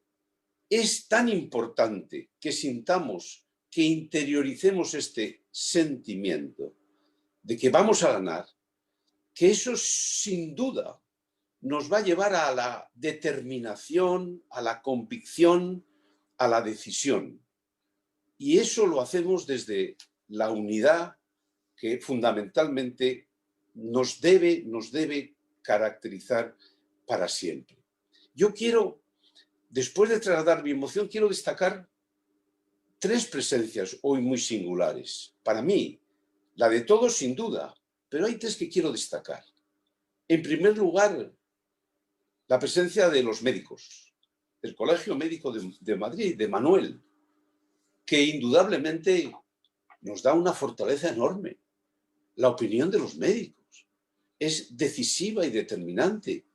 es tan importante que sintamos, que interioricemos este sentimiento de que vamos a ganar, que eso sin duda nos va a llevar a la determinación, a la convicción, a la decisión. Y eso lo hacemos desde la unidad que fundamentalmente nos debe caracterizar para siempre. Yo quiero, después de trasladar mi emoción, quiero destacar 3 presencias hoy muy singulares. Para mí, la de todos sin duda, pero hay 3 que quiero destacar. En primer lugar, la presencia de los médicos, del Colegio Médico de Madrid, de Manuel, que indudablemente nos da una fortaleza enorme. La opinión de los médicos es decisiva y determinante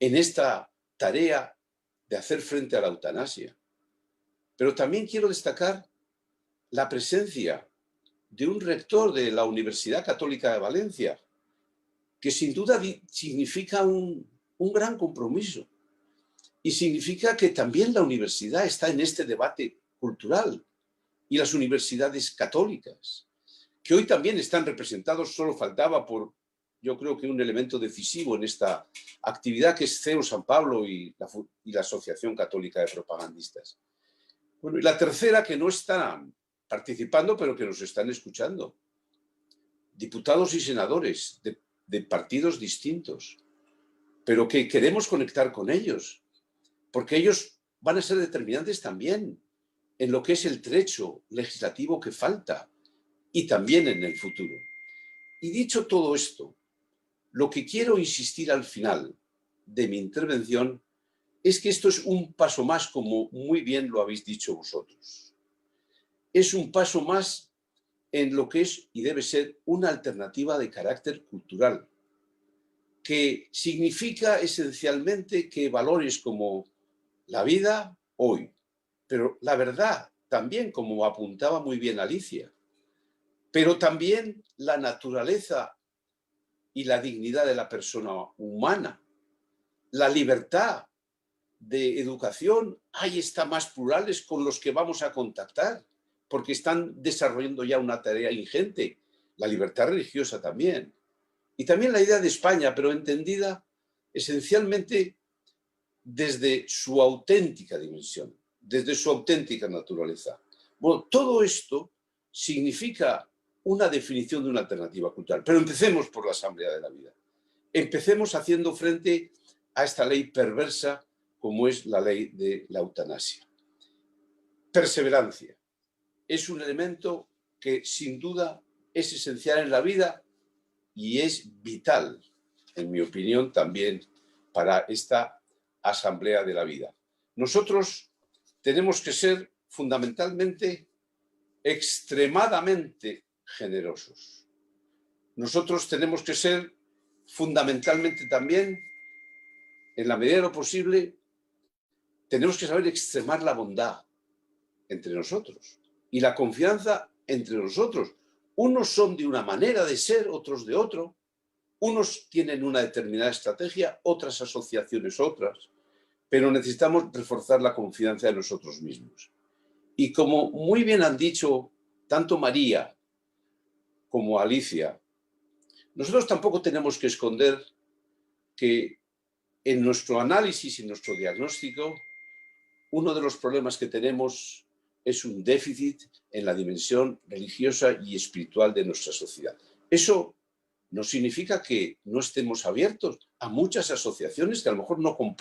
en esta tarea de hacer frente a la eutanasia. Pero también quiero destacar la presencia de un rector de la Universidad Católica de Valencia, que sin duda significa un gran compromiso y significa que también la universidad está en este debate cultural y las universidades católicas, que hoy también están representados, solo faltaba yo creo que un elemento decisivo en esta actividad que es CEU San Pablo y la Asociación Católica de Propagandistas. Bueno, y la tercera, que no están participando, pero que nos están escuchando. Diputados y senadores de partidos distintos, pero que queremos conectar con ellos, porque ellos van a ser determinantes también en lo que es el trecho legislativo que falta y también en el futuro. Y dicho todo esto, lo que quiero insistir al final de mi intervención es que esto es un paso más, como muy bien lo habéis dicho vosotros. Es un paso más en lo que es y debe ser una alternativa de carácter cultural, que significa esencialmente que valores como la vida hoy, pero la verdad también, como apuntaba muy bien Alicia, pero también la naturaleza y la dignidad de la persona humana, la libertad de educación, ahí está más plurales con los que vamos a contactar, porque están desarrollando ya una tarea ingente, la libertad religiosa también. Y también la idea de España, pero entendida esencialmente desde su auténtica dimensión, desde su auténtica naturaleza. Bueno, todo esto significa una definición de una alternativa cultural. Pero empecemos por la Asamblea de la Vida. Empecemos haciendo frente a esta ley perversa como es la ley de la eutanasia. Perseverancia es un elemento que sin duda es esencial en la vida y es vital, en mi opinión, también para esta asamblea de la vida. Nosotros tenemos que ser fundamentalmente extremadamente generosos. Nosotros tenemos que ser fundamentalmente también, en la medida de lo posible, tenemos que saber extremar la bondad entre nosotros y la confianza entre nosotros. Unos son de una manera de ser, otros de otro. Unos tienen una determinada estrategia, otras asociaciones otras, pero necesitamos reforzar la confianza de nosotros mismos. Y como muy bien han dicho tanto María como Alicia, nosotros tampoco tenemos que esconder que en nuestro análisis y nuestro diagnóstico, uno de los problemas que tenemos es un déficit en la dimensión religiosa y espiritual de nuestra sociedad. Eso no significa que no estemos abiertos a muchas asociaciones que a lo mejor no comparten